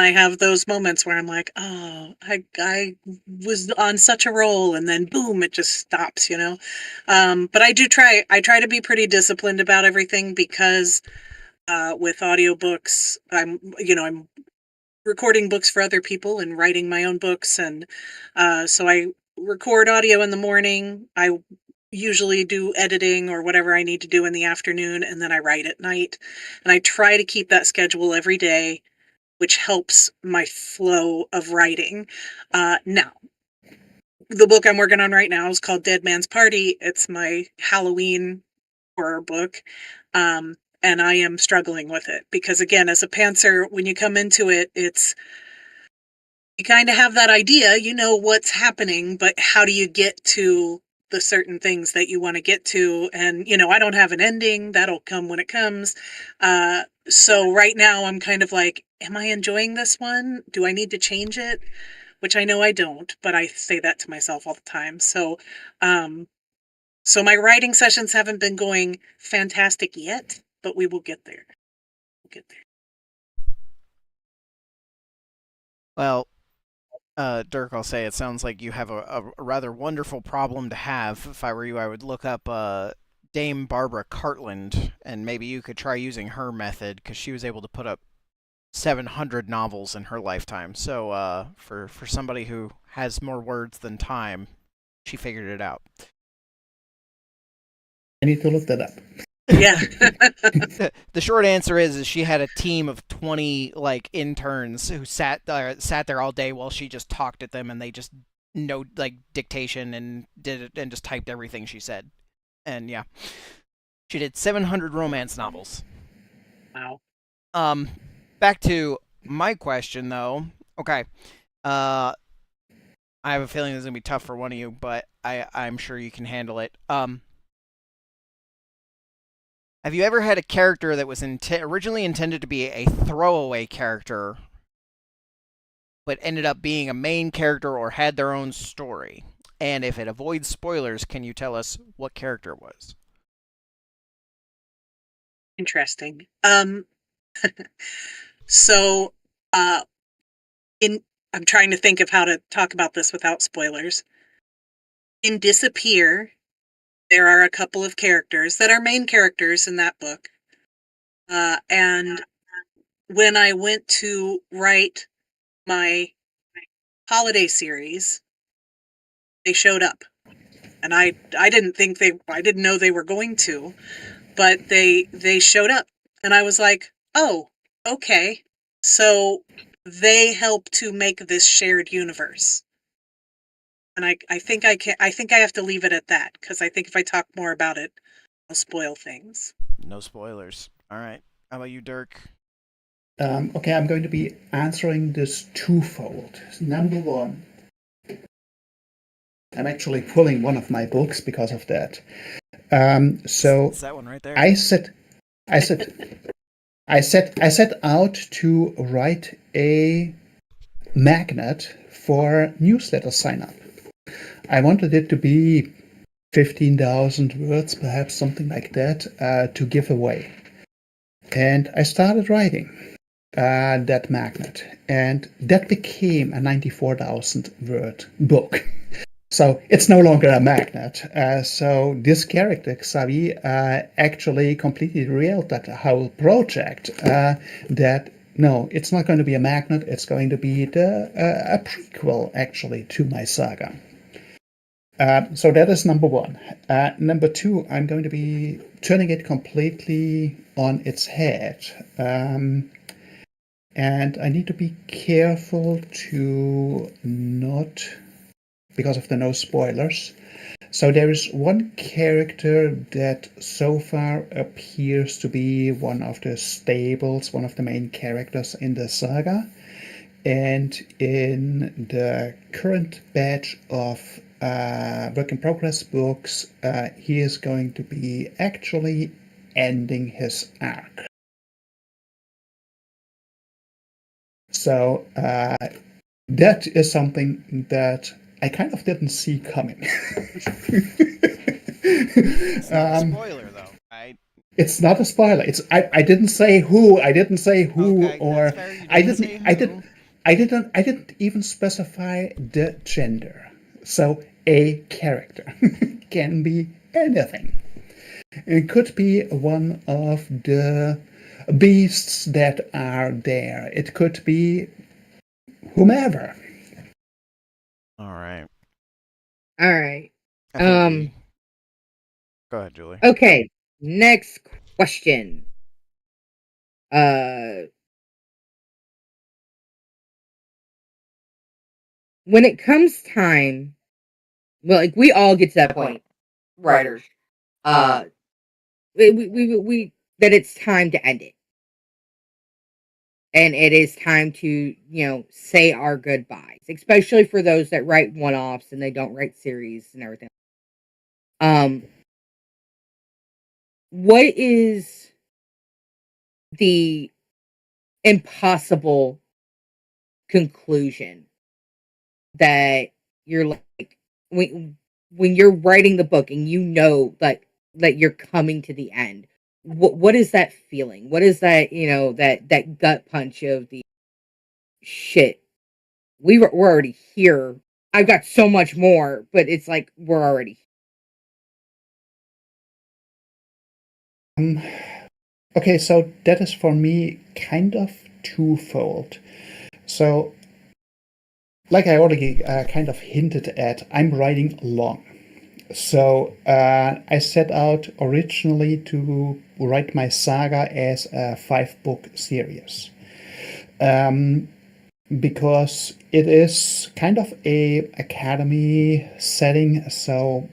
I have those moments where I'm like, oh, I was on such a roll, and then boom, it just stops, you know. But I try to be pretty disciplined about everything because with audiobooks, I'm recording books for other people and writing my own books, and so I record audio in the morning. I usually do editing or whatever I need to do in the afternoon, and then I write at night. And I try to keep that schedule every day, which helps my flow of writing. Now, the book I'm working on right now is called Dead Man's Party. It's my Halloween horror book. And I am struggling with it because, again, as a pantser, when you come into it, you kind of have that idea, you know what's happening, but how do you get to the certain things that you want to get to? And, I don't have an ending. That'll come when it comes. So right now I'm kind of like, am I enjoying this one? Do I need to change it? Which I know I don't, but I say that to myself all the time. So my writing sessions haven't been going fantastic yet, but we will get there. We'll get there. Well, Dirk, I'll say it sounds like you have a rather wonderful problem to have. If I were you, I would look up Dame Barbara Cartland, and maybe you could try using her method because she was able to put up 700 novels in her lifetime. So for somebody who has more words than time, she figured it out. I need to look that up. Yeah. The short answer is she had a team of 20 interns who sat there all day while she just talked at them, and they just dictation and did it and just typed everything she said. And yeah, she did 700 romance novels. Wow. Back to my question though. Okay. I have a feeling this is gonna be tough for one of you, but I'm sure you can handle it. Have you ever had a character that was originally intended to be a throwaway character, but ended up being a main character or had their own story? And if it avoids spoilers, can you tell us what character it was? Interesting. So, uh, in I'm trying to think of how to talk about this without spoilers. In Disappear, there are a couple of characters that are main characters in that book. And when I went to write my holiday series, they showed up. And I didn't know they were going to, but they showed up. And I was like, "Oh, okay." So they help to make this shared universe. And I think I think I have to leave it at that, because I think if I talk more about it, I'll spoil things. No spoilers. All right. How about you, Dirk? Okay, I'm going to be answering this twofold. Number one, I'm actually pulling one of my books because of that. So It's that one right there. I set out to write a magnet for newsletter sign up. I wanted it to be 15,000 words, perhaps something like that, to give away. And I started writing that magnet, and that became a 94,000 word book. So it's no longer a magnet. So this character, Xavi, actually completely derailed that whole project. That no, it's not going to be a magnet. It's going to be a prequel, actually, to my saga. So that is number one. Number two, I'm going to be turning it completely on its head. And I need to be careful to not, because of the no spoilers. So there is one character that so far appears to be one of the stables, one of the main characters in the saga. And in the current batch of work in progress books, he is going to be actually ending his arc. So that is something that I kind of didn't see coming. It's not a spoiler, though. It's not a spoiler. I didn't say who. I didn't say who, Okay, or that's fair. You didn't say who. I didn't even specify the gender. So a character can be anything. It could be one of the beasts that are there. It could be whomever. All right. All right. I think Go ahead, Julie. Okay. Next question. When it comes time, well, like we all get to that point, writers. We that it's time to end it, and it is time to say our goodbyes, especially for those that write one-offs and they don't write series and everything. What is the impossible conclusion that you're like when you're writing the book and that you're coming to the end? What is that feeling? What is that that gut punch of the shit? We're already here. I've got so much more, but it's like we're already Okay, so that is for me kind of twofold. So, like I already kind of hinted at, I'm writing long. So I set out originally to write my saga as a 5-book series. Because it is kind of a academy setting, so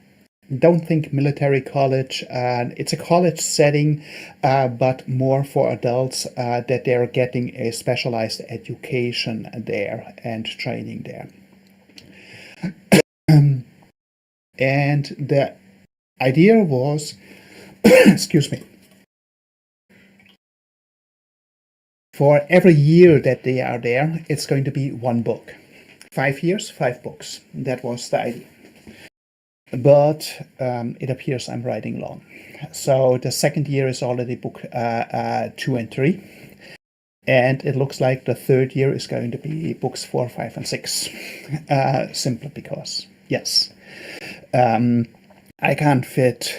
don't think military college. It's a college setting, but more for adults, that they're getting a specialized education there and training there. And the idea was, excuse me, for every year that they are there, it's going to be one book. 5 years, 5 books. That was the idea. But it appears I'm writing long. So the second year is already book 2 and 3. And it looks like the third year is going to be books 4, 5, and 6. Simply because, yes. I can't fit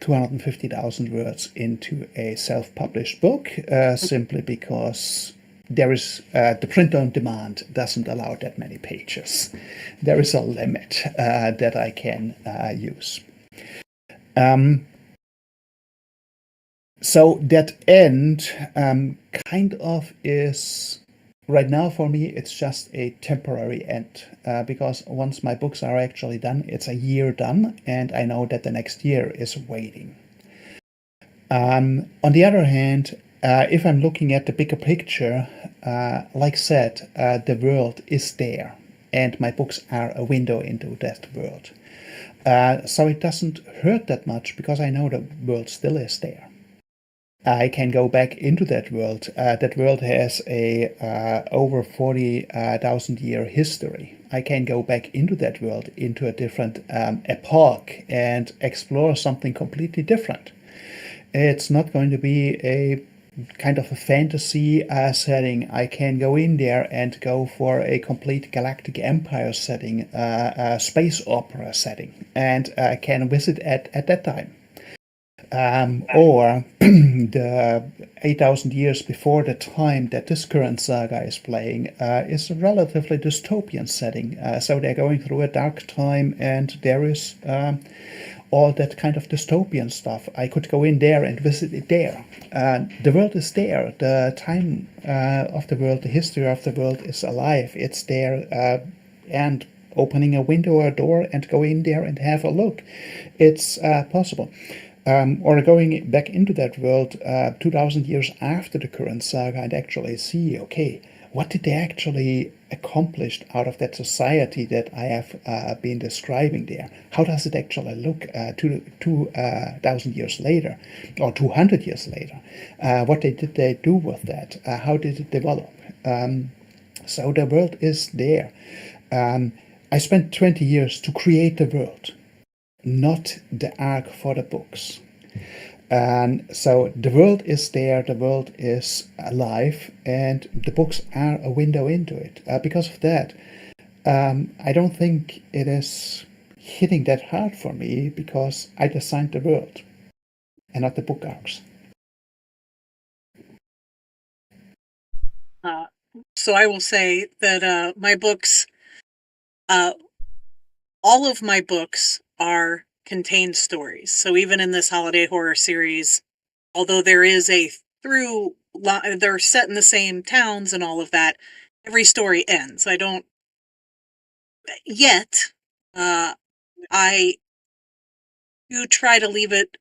250,000 words into a self-published book simply because there is the print on demand doesn't allow that many pages. There is a limit that I can use. So that end kind of is, right now for me, it's just a temporary end because once my books are actually done, it's a year done, and I know that the next year is waiting. On the other hand, if I'm looking at the bigger picture, like I said, the world is there, and my books are a window into that world. So it doesn't hurt that much because I know the world still is there. I can go back into that world. That world has a over 40,000 year history. I can go back into that world, into a different epoch, and explore something completely different. It's not going to be a kind of a fantasy setting. I can go in there and go for a complete galactic empire setting, space opera setting, and can visit at that time. Or the 8,000 years before the time that this current saga is playing is a relatively dystopian setting. So they're going through a dark time, and there is all that kind of dystopian stuff. I could go in there and visit it there. The world is there. The time of the world, the history of the world is alive. It's there, and opening a window or a door and go in there and have a look. It's possible. Or going back into that world 2,000 years after the current saga and actually see, okay, what did they actually accomplish out of that society that I have been describing there? How does it actually look 2,000 years later or 200 years later? What did they do with that? How did it develop? So the world is there. I spent 20 years to create the world, not the arc for the books. And so the world is there, the world is alive, and the books are a window into it. Because of that, I don't think it is hitting that hard for me because I designed the world and not the book arcs. So I will say that my books, all of my books are contained stories. So even in this holiday horror series, although there is a through, they're set in the same towns and all of that, every story ends. I don't yet. I do try to leave it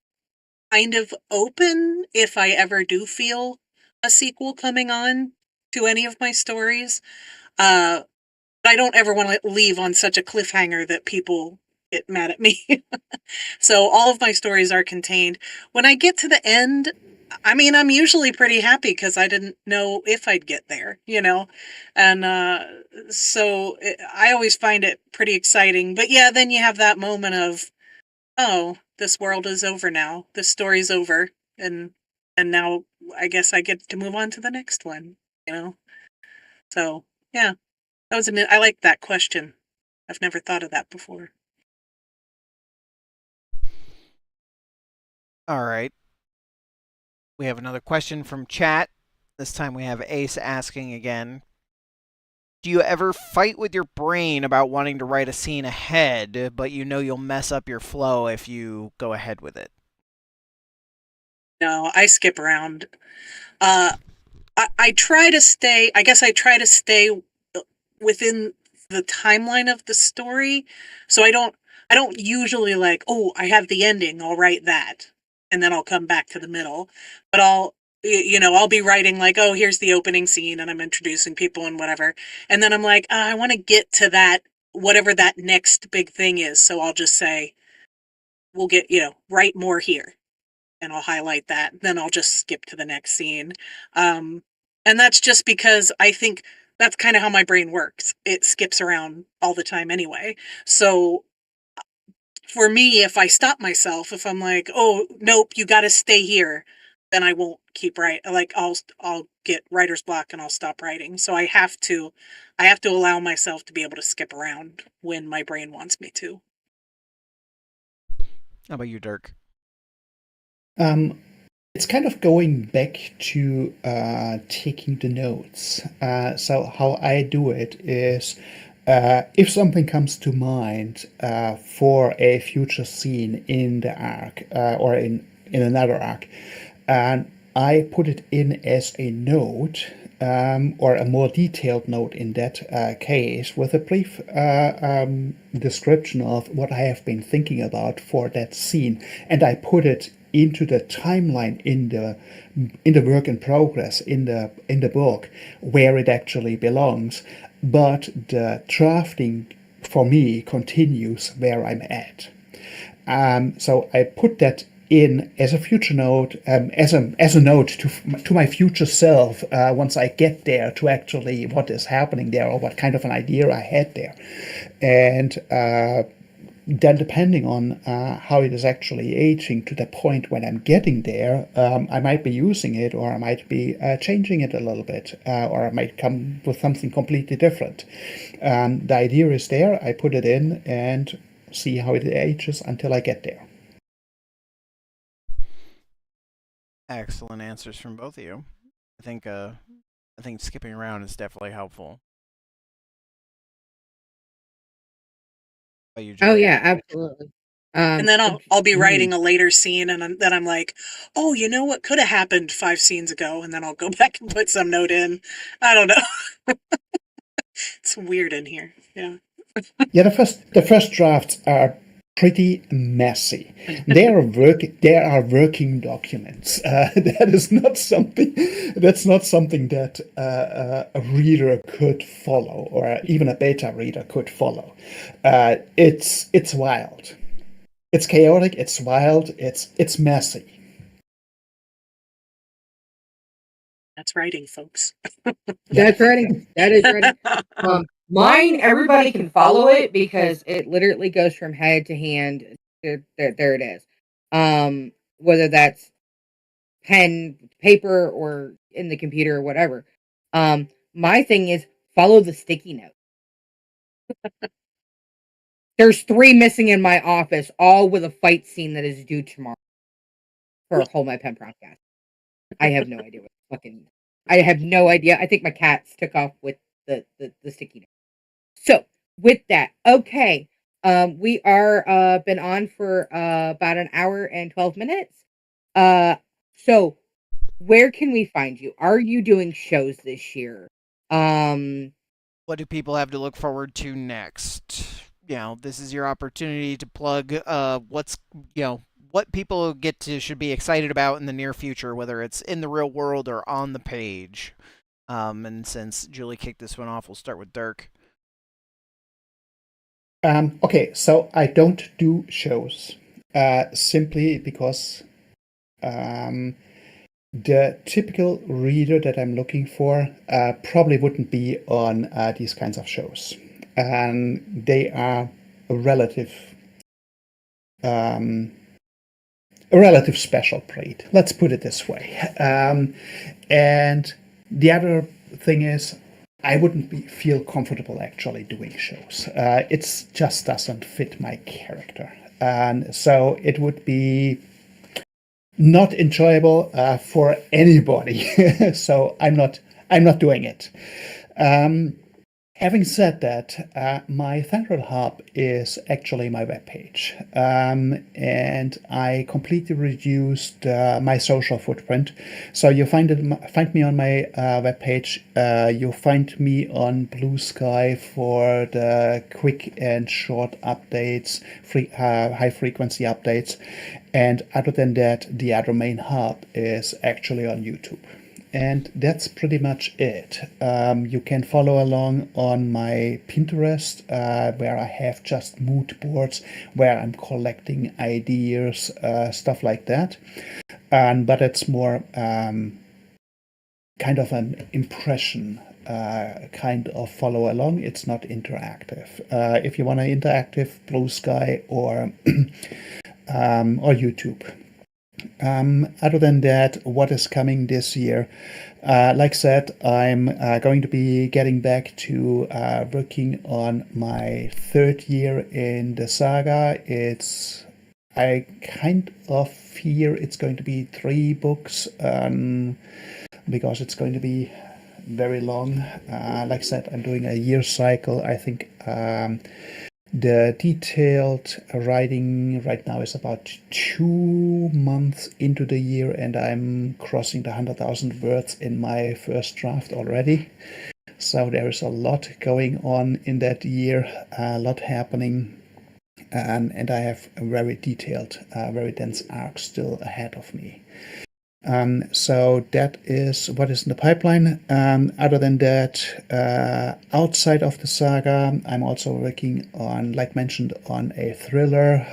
kind of open if I ever do feel a sequel coming on to any of my stories. I don't ever want to leave on such a cliffhanger that people get mad at me. So all of my stories are contained. When I get to the end, I mean, I'm usually pretty happy because I didn't know if I'd get there, you know? And I always find it pretty exciting. But yeah, then you have that moment of, oh, this world is over now. This story's over. And now I guess I get to move on to the next one, you know? So, yeah. I like that question. I've never thought of that before. All right. We have another question from chat. This time we have Ace asking again. Do you ever fight with your brain about wanting to write a scene ahead, but you know you'll mess up your flow if you go ahead with it? No, I skip around. I try to stay, I guess I try to stay within the timeline of the story. So I don't usually like, oh, I have the ending, I'll write that. And then I'll come back to the middle. But I'll be writing like, oh, here's the opening scene and I'm introducing people and whatever. And then I'm like, I want to get to that whatever that next big thing is. So I'll just say, we'll get, write more here. And I'll highlight that. Then I'll just skip to the next scene. And that's just because I think that's kind of how my brain works. It skips around all the time anyway. So for me, if I stop myself, if I'm like, oh, nope, you got to stay here, then I won't keep writing. Like I'll get writer's block and I'll stop writing. So I have to allow myself to be able to skip around when my brain wants me to. How about you, Dirk? It's kind of going back to taking the notes. So how I do it is, if something comes to mind for a future scene in the arc or in another arc, and I put it in as a note, or a more detailed note in that case, with a brief description of what I have been thinking about for that scene, and I put it into the timeline in the work in progress in the book where it actually belongs. But the drafting for me continues where I'm at. So I put that in as a future note, as a note to my future self once I get there, to actually what is happening there or what kind of an idea I had there, and then depending on how it is actually aging to the point when I'm getting there, I might be using it, or I might be changing it a little bit, or I might come with something completely different. The idea is there, I put it in and see how it ages until I get there. Excellent answers from both of you. I think skipping around is definitely helpful. How about you, Oh Julie? yeah, absolutely. And then I'll be Mm, writing a later scene, and then I'm like, oh, you know what could have happened 5 scenes ago, and then I'll go back and put some note in. I don't know. It's weird in here. Yeah. Yeah, the first drafts are pretty messy. They are working documents. That's not something that a reader could follow, or even a beta reader could follow. It's wild. It's chaotic. It's wild. It's messy. That's writing, folks. Yeah. that's writing. That is writing. Mine, everybody can follow it because it literally goes from head to hand. There it is. Whether that's pen, paper, or in the computer or whatever. My thing is follow the sticky note. There's 3 missing in my office, all with a fight scene that is due tomorrow for a whole My Pen Promptcast. I have no idea what fucking. I have no idea. I think my cats took off with the sticky note. So with that, okay. We are been on for about an hour and 12 minutes. So where can we find you? Are you doing shows this year? Um, What do people have to look forward to next? This is your opportunity to plug what people should be excited about in the near future, whether it's in the real world or on the page. And since Julie kicked this one off, we'll start with Dirk. Okay, so I don't do shows simply because the typical reader that I'm looking for probably wouldn't be on these kinds of shows. And they are a relative um, a relative special breed. Let's put it this way. And the other thing is, I wouldn't feel comfortable actually doing shows. It just doesn't fit my character, and so it would be not enjoyable for anybody. So I'm not doing it. Um, Having said that, my Central Hub is actually my webpage, and I completely reduced my social footprint. So you find me on my webpage. You find me on Blue Sky for the quick and short updates, high frequency updates, and other than that, the other main hub is actually on YouTube. and that's pretty much it. You can follow along on my Pinterest, where I have just mood boards where I'm collecting ideas, stuff like that. But it's more kind of an impression kind of follow along. It's not interactive. If you want to interactive, Blue Sky or YouTube. Other than that, what is coming this year? Like I said, I'm going to be getting back to working on my third year in the saga. I kind of fear it's going to be 3 books because it's going to be very long. Like I said, I'm doing a year cycle. I think the detailed writing right now is about 2 months into the year, and I'm crossing the 100,000 words in my first draft already. So there is a lot going on in that year, a lot happening, and I have a very detailed, very dense arc still ahead of me. So that is what is in the pipeline. Other than that, outside of the saga, I'm also working on, like mentioned, on a thriller.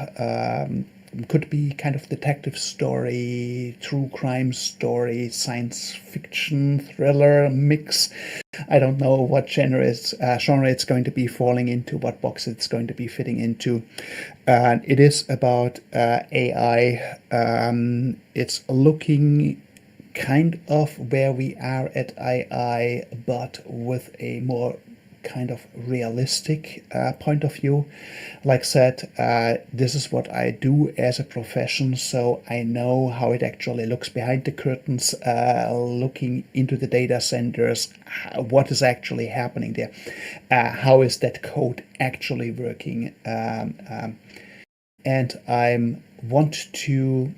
Could be kind of detective story, true crime story, science fiction, thriller mix. I don't know what genre it's going to be falling into, what box it's going to be fitting into. It is about AI. It's looking kind of where we are at AI, but with a more kind of realistic point of view. Like I said, this is what I do as a profession, so I know how it actually looks behind the curtains, looking into the data centers, what is actually happening there, how is that code actually working, and I want to,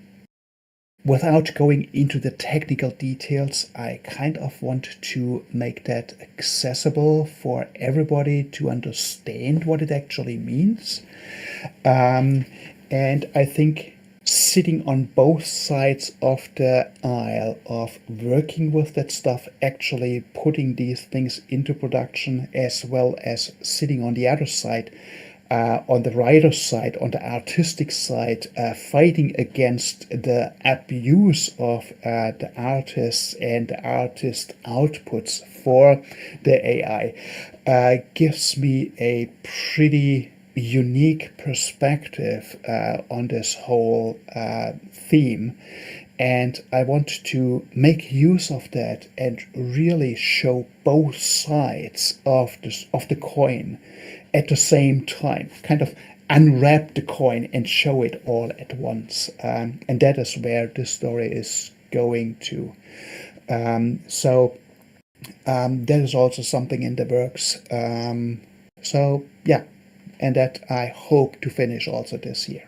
without going into the technical details, I kind of want to make that accessible for everybody to understand what it actually means. And I think sitting on both sides of the aisle of working with that stuff, actually putting these things into production, as well as sitting on the other side, on the writer's side, on the artistic side, fighting against the abuse of the artists and the artist outputs for the AI, gives me a pretty unique perspective on this whole theme. And I want to make use of that and really show both sides of the coin at the same time, kind of unwrap the coin and show it all at once. And that is where this story is going to. So that is also something in the works. So yeah, and that I hope to finish also this year.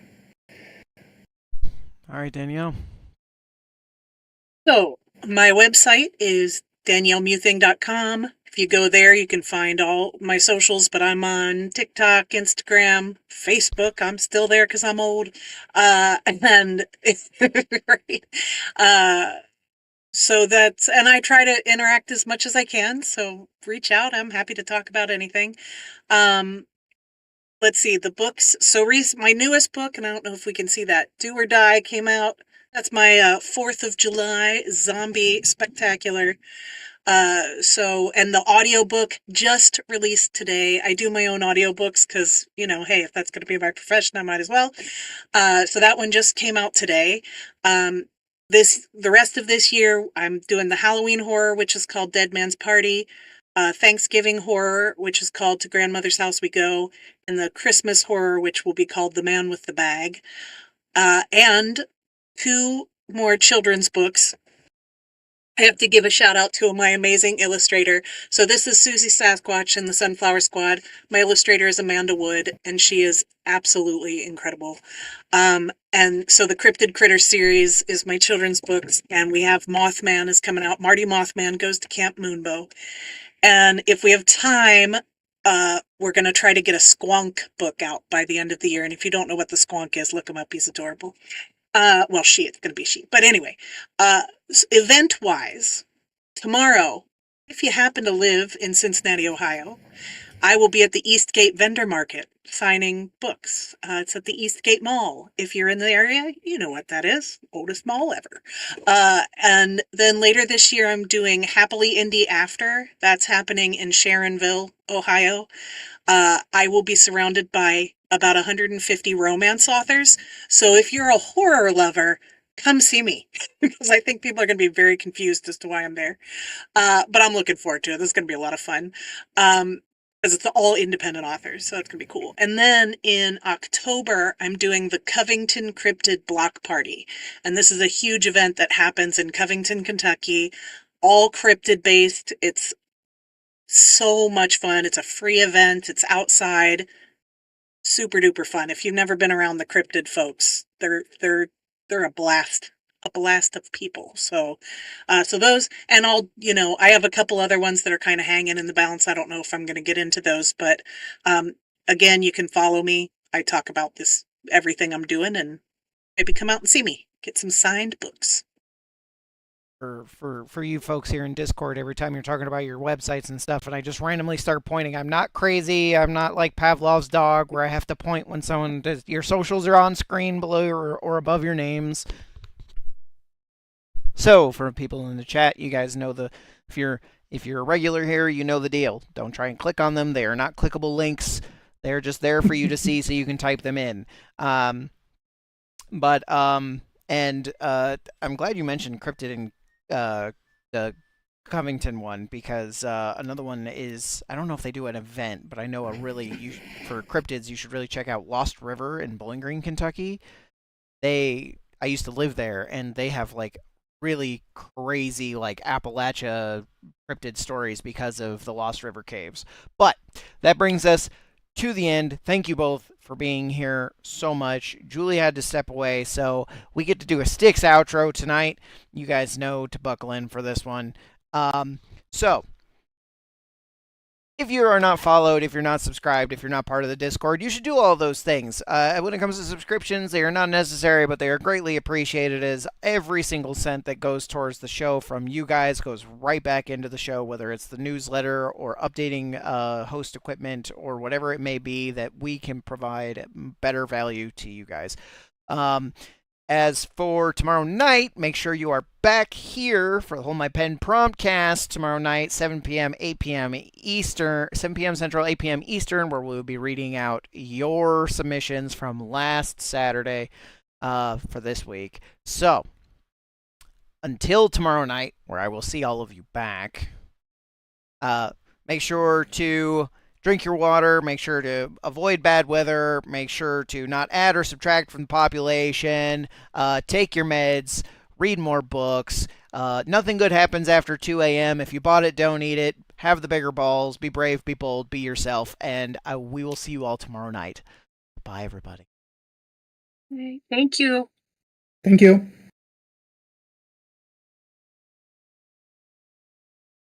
All right, Danielle. So my website is daniellemuthing.com. If you go there, you can find all my socials, but I'm on TikTok, Instagram, Facebook. I'm still there because I'm old. And right. So that's, and I try to interact as much as I can. So reach out. I'm happy to talk about anything. Let's see, the books. So my newest book, and I don't know if we can see that, Do or Die, came out. That's my 4th of July zombie spectacular. And the audiobook just released today. I do my own audiobooks because, hey, if that's going to be my profession, I might as well. So that one just came out today. The rest of this year, I'm doing the Halloween horror, which is called Dead Man's Party, Thanksgiving horror, which is called To Grandmother's House We Go, and the Christmas horror, which will be called The Man with the Bag, and 2 more children's books. I have to give a shout out to my amazing illustrator. So this is Susie Sasquatch in the Sunflower Squad. My illustrator is Amanda Wood, and she is absolutely incredible. And so the Cryptid Critter series is my children's books, and we have Mothman is coming out. Marty Mothman Goes to Camp Moonbow. And if we have time, we're going to try to get a Squonk book out by the end of the year. And if you don't know what the Squonk is, look him up. He's adorable. It's going to be she. But anyway, event-wise, Tomorrow, if you happen to live in Cincinnati, Ohio, I will be at the Eastgate Vendor Market signing books. It's at the Eastgate Mall. If you're in the area, you know what that is. Oldest mall ever. And then later this year, I'm doing Happily Indie After. That's happening in Sharonville, Ohio. I will be surrounded by about 150 romance authors. So if you're a horror lover, come see me because I think people are going to be very confused as to why I'm there. But I'm looking forward to it. This is going to be a lot of fun. Because it's all independent authors, so it's going to be cool. And then in October, I'm doing the Covington Cryptid Block Party. And this is a huge event that happens in Covington, Kentucky, all cryptid based. It's so much fun. It's a free event. It's outside. Super duper fun. If you've never been around the cryptid folks, they're a blast of people. So those, and I have a couple other ones that are kind of hanging in the balance. I don't know if I'm going to get into those, but again, you can follow me. I talk about this, everything I'm doing, and maybe come out and see me, get some signed books. For you folks here in Discord, every time you're talking about your websites and stuff, and I just randomly start pointing. I'm not crazy. I'm not like Pavlov's dog, where I have to point when someone does. Your socials are on screen below or above your names. So for people in the chat, you guys know if you're a regular here, you know the deal. Don't try and click on them. They are not clickable links. They're just there for you to see, so you can type them in. And I'm glad you mentioned Cryptid and the Covington one, because another one is, I don't know if they do an event, but I know for cryptids you should really check out Lost River in Bowling Green, Kentucky. I used to live there, and they have like really crazy like Appalachia cryptid stories because of the Lost River caves. But that brings us to the end. Thank you both for being here so much. Julie had to step away, so we get to do a Styx outro tonight. You guys know to buckle in for this one. So if you are not followed, if you're not subscribed, if you're not part of the Discord, you should do all those things. When it comes to subscriptions, they are not necessary, but they are greatly appreciated, as every single cent that goes towards the show from you guys goes right back into the show, whether it's the newsletter or updating host equipment or whatever it may be, that we can provide better value to you guys. As for tomorrow night, make sure you are back here for the whole My Pen Promptcast tomorrow night, 7 p.m., 8 p.m. Eastern, 7 p.m. Central, 8 p.m. Eastern, where we'll be reading out your submissions from last Saturday for this week. So, until tomorrow night, where I will see all of you back, make sure to drink your water, make sure to avoid bad weather, make sure to not add or subtract from the population, take your meds, read more books. Nothing good happens after 2 a.m. If you bought it, don't eat it. Have the bigger balls. Be brave, be bold, be yourself. And we will see you all tomorrow night. Bye, everybody. Thank you. Thank you.